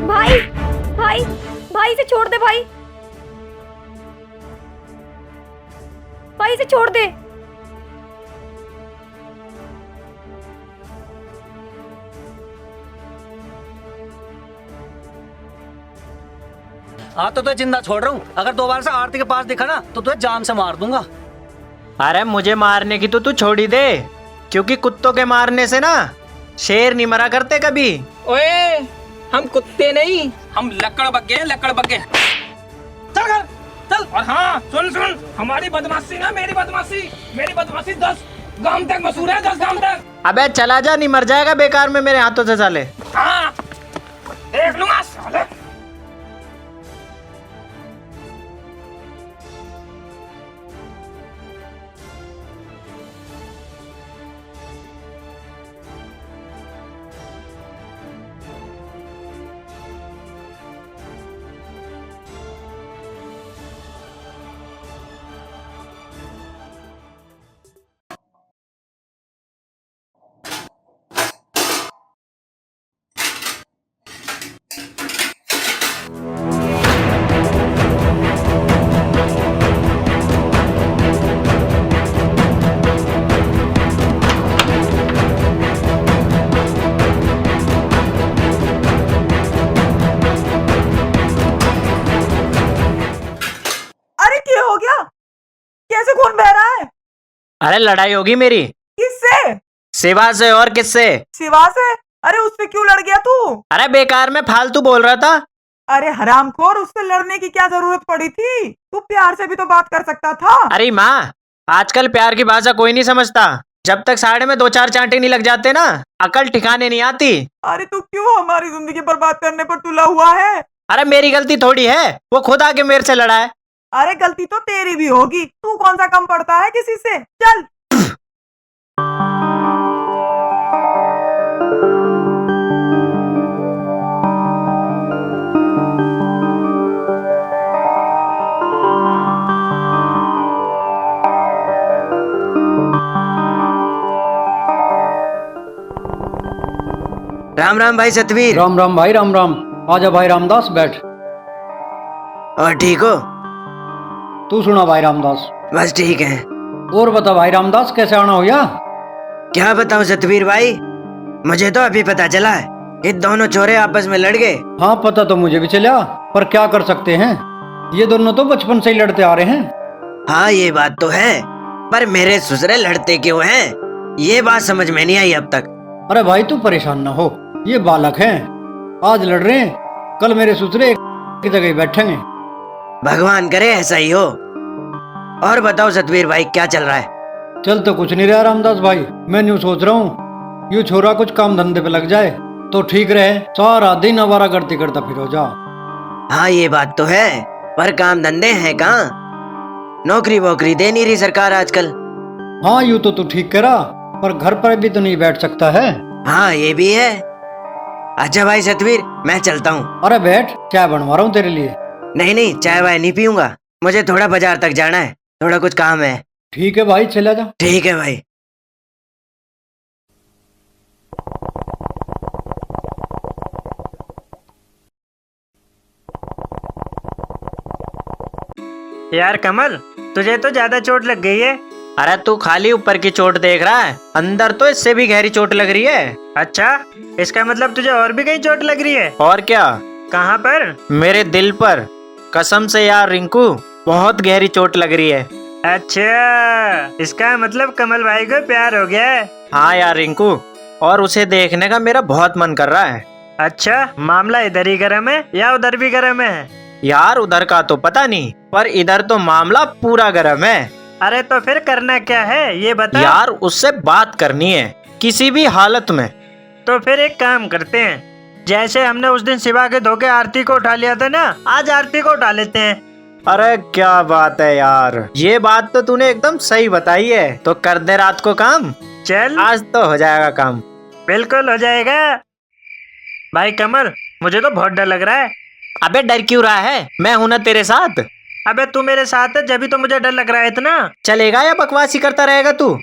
भाई भाई भाई इसे छोड़ दे भाई। भाई इसे छोड़ दे। हाँ तो तुझे जिंदा छोड़ रहा हूँ। अगर दोबारा से आरती के पास दिखा ना तो तुझे जान से मार दूंगा। अरे मुझे मारने की तो तू छोड़ ही दे, क्योंकि कुत्तों के मारने से ना शेर नहीं मरा करते कभी। ओए, हम कुत्ते नहीं, हम लकड़ बग्गे हैं, लकड़ बग्गे। चल घर, चल। और हाँ, सुन सुन, हमारी बदमाशी ना, मेरी बदमाशी 10 गांव तक मशहूर है, 10 गांव तक। अबे चला जा, नहीं मर जाएगा बेकार में मेरे हाथों से साले। हाँ, देख लूंगा साले। अरे क्या हो गया? कैसे खून बह रहा है? अरे लड़ाई होगी मेरी किससे? शिवा से। और किससे? शिवा से? अरे उससे क्यों लड़ गया तू? अरे बेकार में फालतू बोल रहा था। अरे हरामखोर, उससे लड़ने की क्या जरूरत पड़ी थी? तू प्यार से भी तो बात कर सकता था। अरे माँ, आजकल प्यार की भाषा कोई नहीं समझता। जब तक साड़े में 2-4 चांटे नहीं लग जाते ना, अकल ठिकाने नहीं आती। अरे तू क्यों हमारी जिंदगी बर्बाद करने पर तुला हुआ है? अरे मेरी गलती थोड़ी है, वो खुद आके मेरे से लड़ा है। अरे गलती तो तेरी भी होगी, तू कौन सा कम पड़ता है किसी से? चल। राम राम भाई सतवीर। राम राम भाई, राम राम। आजा भाई रामदास, बैठ। और ठीक हो? तू सुना भाई रामदास? बस ठीक है। और बता भाई रामदास, कैसे आना हो या? क्या बताऊं सतवीर भाई, मुझे तो अभी पता चला है कि दोनों छोरे आपस में लड़ गए। हाँ पता तो मुझे भी चला, पर क्या कर सकते हैं, ये दोनों तो बचपन से ही लड़ते आ रहे हैं। हाँ ये बात तो है, पर मेरे ससुरे लड़ते क्यों हैं, ये बात समझ में नहीं आई अब तक। अरे भाई तू परेशान ना हो, ये बालक हैं, आज लड़ रहे हैं, कल मेरे ससुरे एक की जगह बैठेंगे। भगवान करे ऐसा ही हो। और बताओ सतवीर भाई, क्या चल रहा है? चल तो कुछ नहीं रहा रामदास भाई, मैं यूँ सोच रहा हूँ यू छोरा कुछ काम धंधे पे लग जाए तो ठीक रहे, सारा दिन आवारा करती करता फिर हो जा। हाँ ये बात तो है, पर काम धंधे हैं कहाँ, नौकरी वोकरी दे नहीं रही सरकार आजकल। हाँ यूँ तो तू ठीक करा, पर घर पर भी तो नहीं बैठ सकता है। हाँ ये भी है। अच्छा भाई सतवीर, मैं चलता हूँ। अरे बैठ, चाय बनवा रहा हूँ तेरे लिए। नहीं नहीं, चाय वाय नहीं पीऊंगा, मुझे थोड़ा बाजार तक जाना है, थोड़ा कुछ काम है। ठीक है भाई, चला जा। ठीक है भाई। यार कमल, तुझे तो ज्यादा चोट लग गई है। अरे तू खाली ऊपर की चोट देख रहा है, अंदर तो इससे भी गहरी चोट लग रही है। अच्छा, इसका मतलब तुझे और भी कहीं चोट लग रही है? और क्या? कहाँ पर? मेरे दिल पर, कसम से यार रिंकू, बहुत गहरी चोट लग रही है। अच्छा, इसका मतलब कमल भाई को प्यार हो गया है? हाँ यार रिंकू, और उसे देखने का मेरा बहुत मन कर रहा है। अच्छा, मामला इधर ही गर्म है या उधर भी गर्म है? यार उधर का तो पता नहीं, पर इधर तो मामला पूरा गर्म है। अरे तो फिर करना क्या है ये बता। यार उससे बात करनी है किसी भी हालत में। तो फिर एक काम करते हैं, जैसे हमने उस दिन शिवा के धोखे आरती को उठा लिया था ना, आज आरती को उठा लेते हैं। अरे क्या बात है यार, ये बात तो तूने एकदम सही बताई है। तो कर दे रात को काम। चल, आज तो हो जाएगा काम। बिल्कुल हो जाएगा। भाई कमल, मुझे तो बहुत डर लग रहा है। अबे डर क्यों रहा है, मैं हूं ना तेरे साथ। अबे तू मेरे साथ है, जब तो मुझे डर लग रहा है इतना। चलेगा या बकवासी करता रहेगा तू?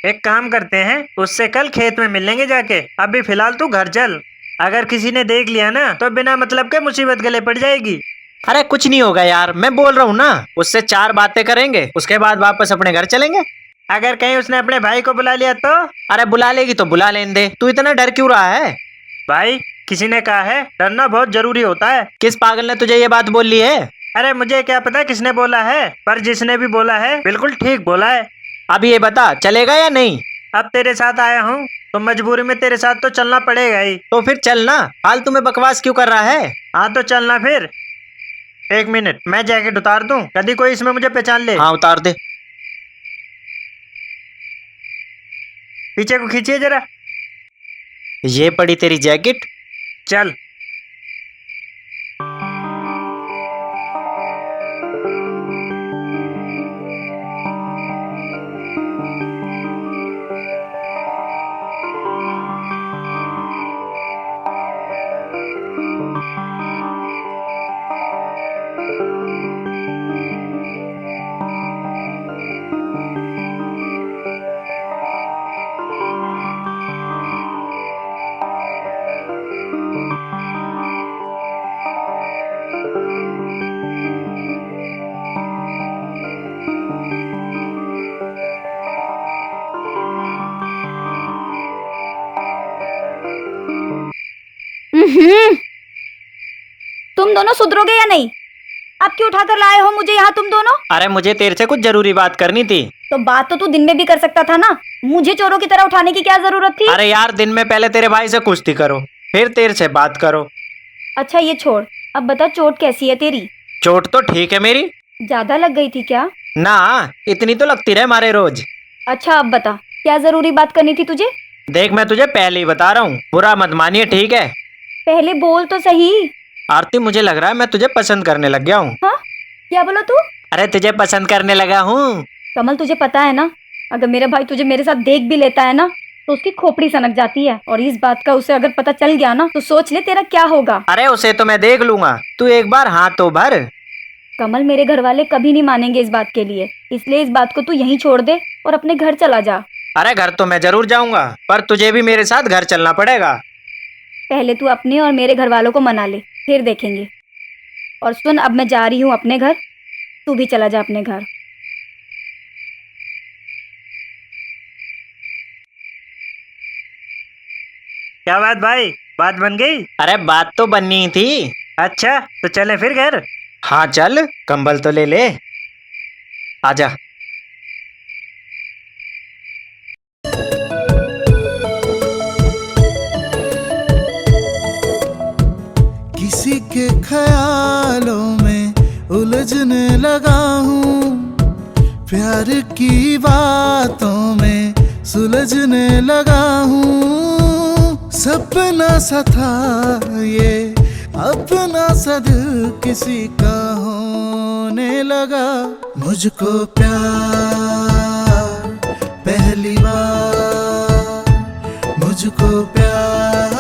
एक काम करते हैं, उससे कल खेत में मिलेंगे जाके। अभी फिलहाल तू घर चल, अगर किसी ने देख लिया ना तो बिना मतलब के मुसीबत गले पड़ जाएगी। अरे कुछ नहीं होगा यार, मैं बोल रहा हूँ ना, उससे 4 बातें करेंगे, उसके बाद वापस अपने घर चलेंगे। अगर कहीं उसने अपने भाई को बुला लिया तो? अरे बुला लेगी तो बुला लेने दे, तू इतना डर क्यों रहा है? भाई किसी ने कहा है डरना बहुत जरूरी होता है। किस पागल ने तुझे ये बात बोल ली है? अरे मुझे क्या पता किसने बोला है, पर जिसने भी बोला है बिल्कुल ठीक बोला है। अब ये बता, चलेगा या नहीं? अब तेरे साथ आया हूँ तो मजबूरी में तेरे साथ तो चलना पड़ेगा ही। तो फिर चलना, फालतू में बकवास क्यों कर रहा है? हाँ तो चलना फिर। 1 मिनट, मैं जैकेट उतार दूं, कभी कोई इसमें मुझे पहचान ले। हाँ उतार दे। पीछे को खींचिए जरा। ये पड़ी तेरी जैकेट, चल। तुम दोनों सुधरोगे या नहीं? अब क्यों उठाकर लाए हो मुझे यहाँ तुम दोनों? अरे मुझे तेरे से कुछ जरूरी बात करनी थी। तो बात तो तू दिन में भी कर सकता था ना, मुझे चोरों की तरह उठाने की क्या जरूरत थी? अरे यार दिन में पहले तेरे भाई से कुश्ती करो, फिर तेरे से बात करो। अच्छा ये छोड़, अब बता चोट कैसी है तेरी? चोट तो ठीक है मेरी। ज्यादा लग गई थी क्या? ना, इतनी तो लगती रहे मारे रोज। अच्छा अब बता, क्या जरूरी बात करनी थी तुझे? देख मैं तुझे पहले ही बता रहा हूँ, बुरा मत मानिए, ठीक है? पहले बोल तो सही। आरती, मुझे लग रहा है मैं तुझे पसंद करने लग गया हूँ। हाँ, क्या बोला तू? अरे तुझे पसंद करने लगा हूँ। कमल, तुझे पता है ना, अगर मेरा भाई तुझे मेरे साथ देख भी लेता है ना तो उसकी खोपड़ी सनक जाती है, और इस बात का उसे अगर पता चल गया ना तो सोच ले तेरा क्या होगा। अरे उसे तो मैं देख लूंगा, तू एक बार हाँ तो भर। कमल, मेरे घर वाले कभी नहीं मानेंगे इस बात के लिए, इसलिए इस बात को तू यहीं छोड़ दे और अपने घर चला जा। अरे घर तो मैं जरूर जाऊंगा, पर तुझे भी मेरे साथ घर चलना पड़ेगा। पहले तू अपने और मेरे घर वालों को मना ले, फिर देखेंगे। और सुन, अब मैं जा रही हूँ अपने घर, तू भी चला जा अपने घर। क्या बात भाई, बात बन गई? अरे बात तो बननी ही थी। अच्छा तो चले फिर घर? हाँ चल, कंबल तो ले ले, आजा। किसी के ख्यालों में उलझने लगा हूँ, प्यार की बातों में सुलझने लगा हूँ। सपना सा था ये, अपना सा दिल किसी का होने लगा। मुझको प्यार पहली बार, मुझको प्यार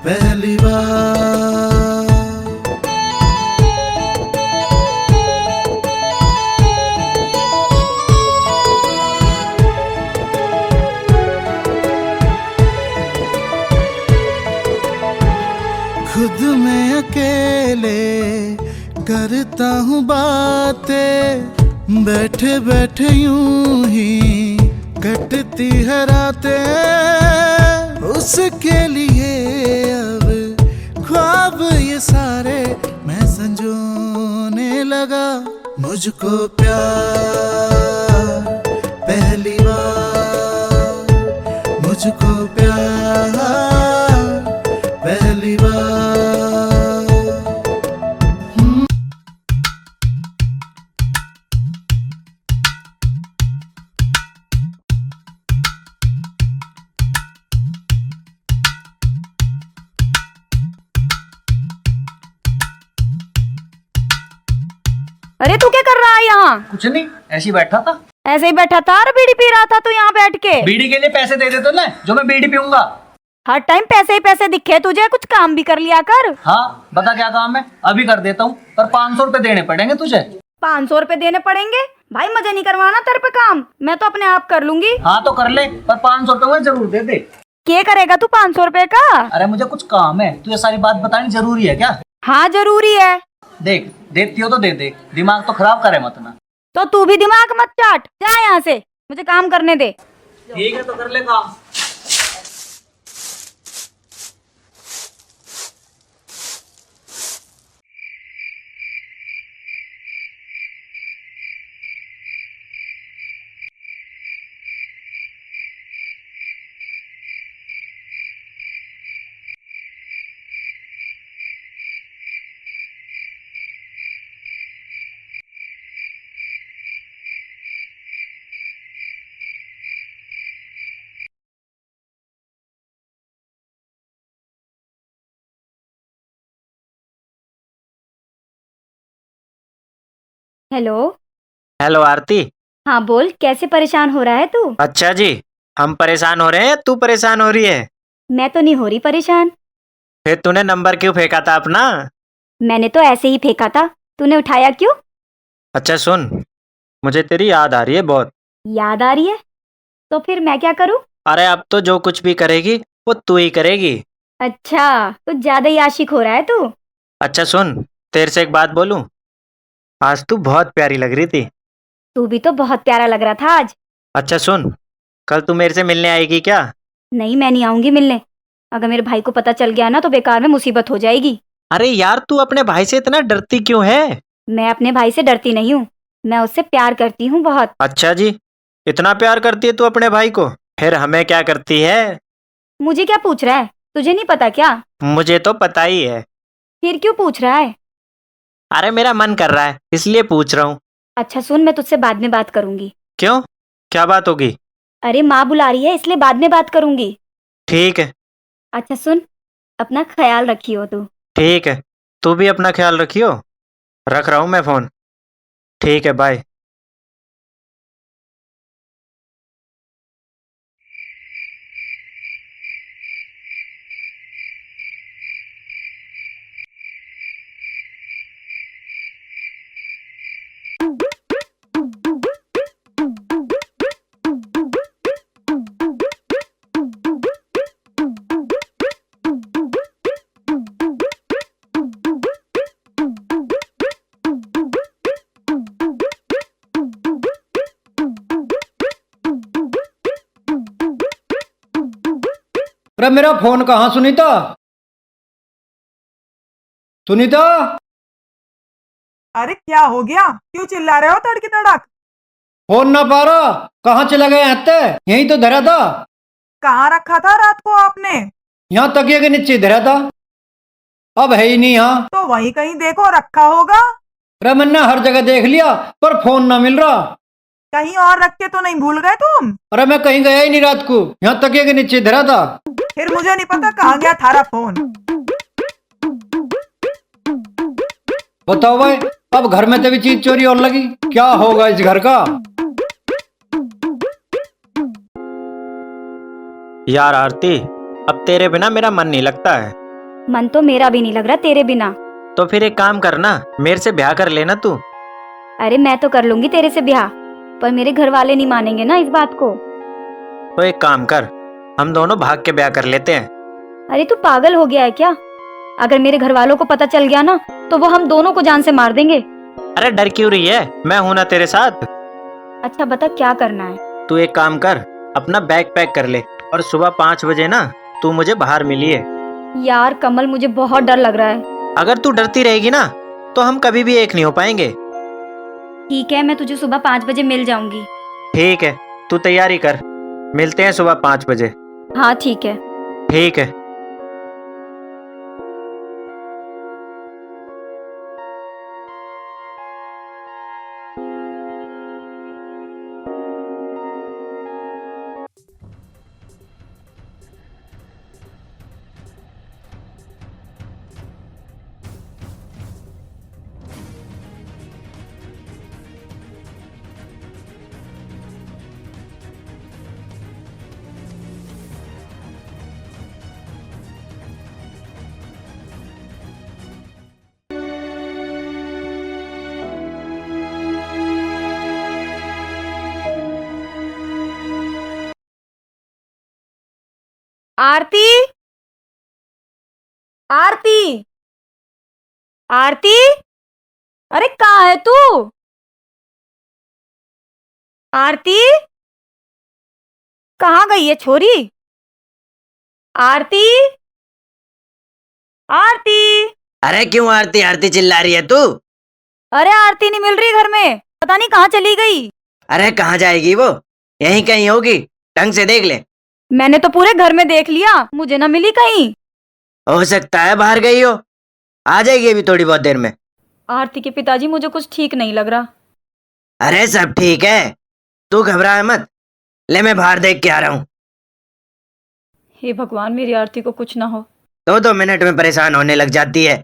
पहली बार। खुद में अकेले करता हूँ बातें, बैठे बैठे यूं ही कटती है रातें। उसके लिए अब ख्वाब ये सारे मैं संजोने लगा। मुझको प्यार पहली बार, मुझको प्यार पहली बार। अरे तू क्या कर रहा है यहाँ? कुछ नहीं, ऐसे ही बैठा था। ऐसे ही बैठा था और बीड़ी पी रहा था तू यहाँ बैठ के? बीड़ी के लिए पैसे दे दे तो ले, जो मैं बीड़ी पीऊंगा। हर टाइम पैसे ही पैसे दिखे तुझे, कुछ काम भी कर लिया कर। हाँ बता क्या काम है, अभी कर देता हूँ, पर 500 रुपए देने पड़ेंगे तुझे। 500 रुपए देने पड़ेंगे? भाई मुझे नहीं करवाना तेरे पे काम, मैं तो अपने आप कर लूंगी। हाँ तो कर ले, पर 500 रुपए मुझे जरूर दे दे। क्या करेगा तू 500 रुपए का? अरे मुझे कुछ काम है, तुझे सारी बात बतानी जरूरी है क्या? हाँ जरूरी है। देख, देती हो तो दे दे, दिमाग तो खराब करे मत ना। तो तू भी दिमाग मत चाट, जा यहाँ से, मुझे काम करने दे। ठीक है तो कर ले काम। हेलो। हेलो आरती। हाँ बोल, कैसे परेशान हो रहा है तू? अच्छा जी, हम परेशान हो रहे हैं, तू परेशान हो रही है? मैं तो नहीं हो रही परेशान। फिर तूने नंबर क्यों फेंका था अपना? मैंने तो ऐसे ही फेंका था, तूने उठाया क्यों? अच्छा सुन, मुझे तेरी याद आ रही है बहुत। याद आ रही है? तो फिर मैं क्या करूँ? अरे अब तो जो कुछ भी करेगी वो तू ही करेगी। अच्छा, तो ज्यादा ही आशिक हो रहा है तू। अच्छा सुन, तेरे से एक बात बोलूं, आज तू बहुत प्यारी लग रही थी। तू भी तो बहुत प्यारा लग रहा था आज। अच्छा सुन, कल तू मेरे से मिलने आएगी क्या? नहीं, मैं नहीं आऊंगी मिलने। अगर मेरे भाई को पता चल गया ना तो बेकार में मुसीबत हो जाएगी। अरे यार, तू अपने भाई से इतना डरती क्यों है? मैं अपने भाई से डरती नहीं हूँ, मैं उससे प्यार करती हूँ बहुत। अच्छा जी, इतना प्यार करती है तू अपने भाई को, फिर हमें क्या करती है? मुझे क्या पूछ रहा है, तुझे नहीं पता क्या? मुझे तो पता ही है। फिर क्यों पूछ रहा है? अरे मेरा मन कर रहा है इसलिए पूछ रहा हूँ। अच्छा सुन, मैं तुझसे बाद में बात करूंगी। क्यों? क्या बात होगी? अरे माँ बुला रही है इसलिए बाद में बात करूंगी। ठीक है। अच्छा सुन, अपना ख्याल रखियो तू। ठीक है, तू भी अपना ख्याल रखियो। रख रहा हूँ मैं फोन। ठीक है, बाय। अरे मेरा फोन कहाँ सुनीता? सुनीता, अरे क्या हो गया, क्यों चिल्ला रहे हो तड़की तड़क? फोन ना पा रहा, कहाँ चला गया हत्ते? यहीं तो धरा था। कहाँ रखा था रात को आपने? यहाँ तकिए के नीचे धरा था, अब है ही नहीं यहाँ। तो वहीं कहीं देखो रखा होगा। अरे मैंने हर जगह देख लिया पर फोन ना मिल रहा। कहीं और रख के तो नहीं भूल गए तुम? अरे मैं कहीं गया ही नहीं रात को, यहाँ तकिए के नीचे धरा था। फिर मुझे नहीं पता कहाँ गया थारा फोन। बताओ भाई, अब घर में तो भी चीज चोरी और लगी, क्या होगा इस घर का? यार आरती, अब तेरे बिना मेरा मन नहीं लगता है। मन तो मेरा भी नहीं लग रहा तेरे बिना। तो फिर एक काम करना, मेरे से ब्याह कर लेना तू। अरे मैं तो कर लूंगी तेरे से ब्याह, पर मेरे घर वाले नहीं मानेंगे ना इस बात को। तो एक काम कर, हम दोनों भाग के ब्याह कर लेते हैं। अरे तू पागल हो गया है क्या? अगर मेरे घर वालों को पता चल गया ना तो वो हम दोनों को जान से मार देंगे। अरे डर क्यों रही है, मैं हूं ना तेरे साथ। अच्छा बता क्या करना है? तू एक काम कर, अपना बैग पैक कर ले और सुबह 5 बजे ना तू मुझे बाहर मिलिए। यार कमल, मुझे बहुत डर लग रहा है। अगर तू डरती रहेगी ना तो हम कभी भी एक नहीं हो पाएंगे। ठीक है, मैं तुझे सुबह 5 बजे मिल जाऊंगी। ठीक है, तू तैयारी कर, मिलते हैं सुबह 5 बजे। हाँ ठीक है। ठीक है। आरती, आरती, आरती, अरे कहाँ है तू? आरती, कहाँ गई है छोरी? आरती, आरती। अरे क्यों आरती आरती चिल्ला रही है तू? अरे आरती नहीं मिल रही घर में, पता नहीं कहाँ चली गई। अरे कहाँ जाएगी वो, यहीं कहीं होगी, ढंग से देख ले। मैंने तो पूरे घर में देख लिया, मुझे ना मिली कहीं। हो सकता है बाहर गई हो, आ जाएगी अभी थोड़ी बहुत देर में। आरती के पिताजी, मुझे कुछ ठीक नहीं लग रहा। अरे सब ठीक है, तू घबरा मत, ले मैं बाहर देख के आ रहा हूँ। हे भगवान, मेरी आरती को कुछ ना हो। 2-2 मिनट में परेशान होने लग जाती है।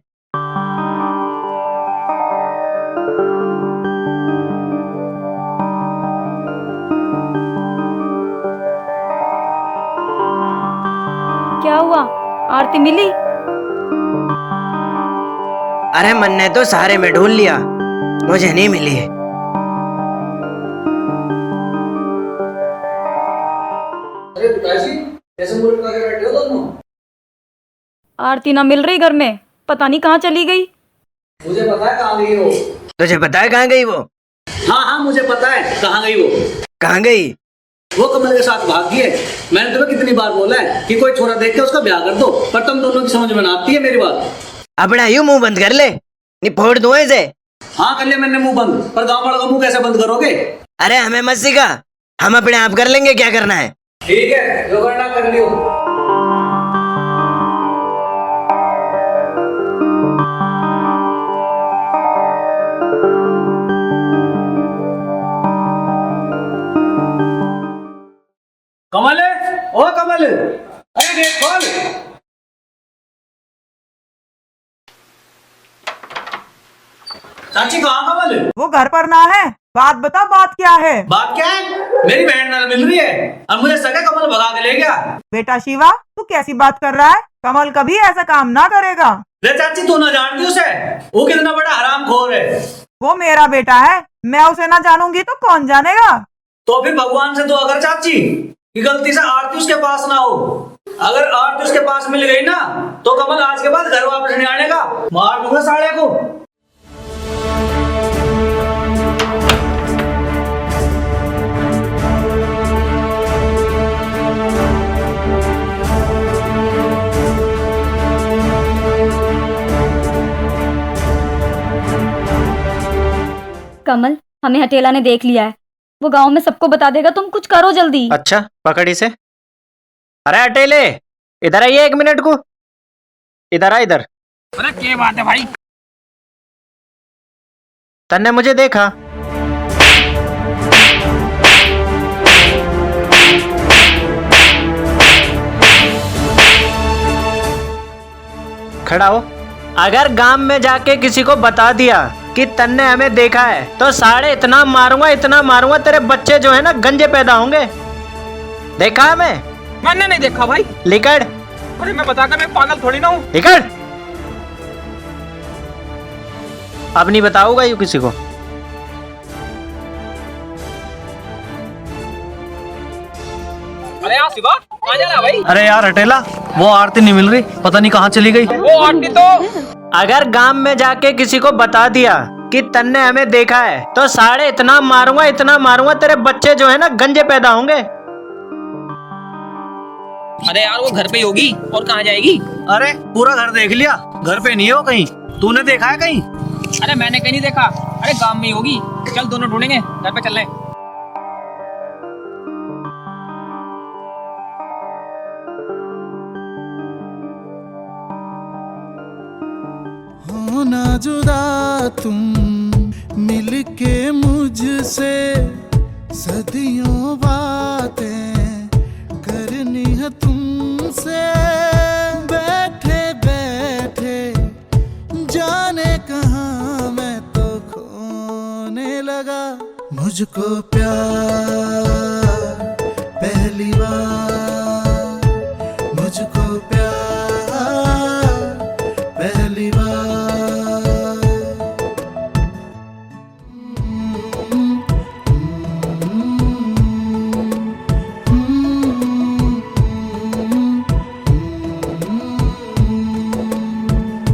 क्या हुआ, आरती मिली? अरे मन ने तो सारे में ढूंढ लिया, मुझे नहीं मिली है। आरती ना मिल रही घर में, पता नहीं कहाँ चली गई। मुझे पता है कहाँ गई वो। तुझे पता है कहाँ गई वो? हाँ हाँ मुझे पता है कहाँ गई वो। कहाँ गई? वो कमल के साथ भाग गई है। मैंने तुम्हें कितनी बार बोला है कि कोई छोरा देख के उसका ब्याह कर दो, पर तुम दोनों की समझ में ना आती है मेरी बात। अपना यूं मुंह बंद कर ले, नहीं फोड़ दूं इसे। हाँ कर लिया मैंने मुंह बंद, पर गाँव वालों का मुंह कैसे बंद करोगे? अरे हमें मत सिखा, हम अपने आप कर लेंगे क्या करना है। ठीक है, जो करना कर लियो। अरे गेट खोल। चाची कहाँ कमल? वो घर पर ना है। बात बता, बात क्या है? बात क्या है? मेरी बहन नाल मिल रही है और मुझे सगा कमल भगा के ले गया। बेटा शिवा, तू कैसी बात कर रहा है? कमल कभी ऐसा काम ना करेगा। ले चाची, तू ना जानती उसे, वो कितना बड़ा हरामखोर है। वो मेरा बेटा है, मैं उसे ना जानूंगी तो कौन जानेगा? तो फिर भगवान से दुआ कर चाची कि गलती से आरती उसके पास ना हो। अगर आरती उसके पास मिल गई ना तो कमल आज के बाद घर वापस नहीं आने का, मार दूंगा साले को। कमल, हमें हटेला ने देख लिया है। वो गांव में सबको बता देगा। तुम कुछ करो जल्दी। अच्छा, पकड़ी से। अरे अटेले, इधर आइए 1 मिनट को। इधर आ, इधर। अरे क्या बात है भाई? तन्ने मुझे देखा? खड़ा हो। अगर गांव में जाके किसी को बता दिया कि तन्ने हमें देखा है तो साढ़े इतना मारूंगा तेरे बच्चे जो है ना गंजे पैदा होंगे। देखा है मैंने नहीं देखा भाई। लिकड़। अरे मैं बताकर मैं पागल थोड़ी ना हूँ। लिकड़। अब नहीं बताऊंगा यू किसी को। अरे यार शिवा, कहाँ जा रहा है भाई? अरे यार हटेला, वो आरती नहीं मिल रही, पता नहीं कहाँ चली गई। वो आंटी तो अगर गांव में जाके किसी को बता दिया कि तन्ने हमें देखा है तो साढ़े इतना मारूंगा तेरे बच्चे जो है ना गंजे पैदा होंगे। अरे यार वो घर पे ही होगी और कहाँ जाएगी? अरे पूरा घर देख लिया, घर पे नहीं हो कहीं। तूने देखा है कहीं? अरे मैंने कहीं नहीं देखा। अरे गांव में ही होगी। चल दोनों ढूंढेंगे, घर पे चल रहे। हो ना जुदा तुम मिलके मुझसे, सदियों बातें करनी है तुमसे। बैठे बैठे जाने कहाँ मैं तो खोने लगा। मुझको प्यार पहली बार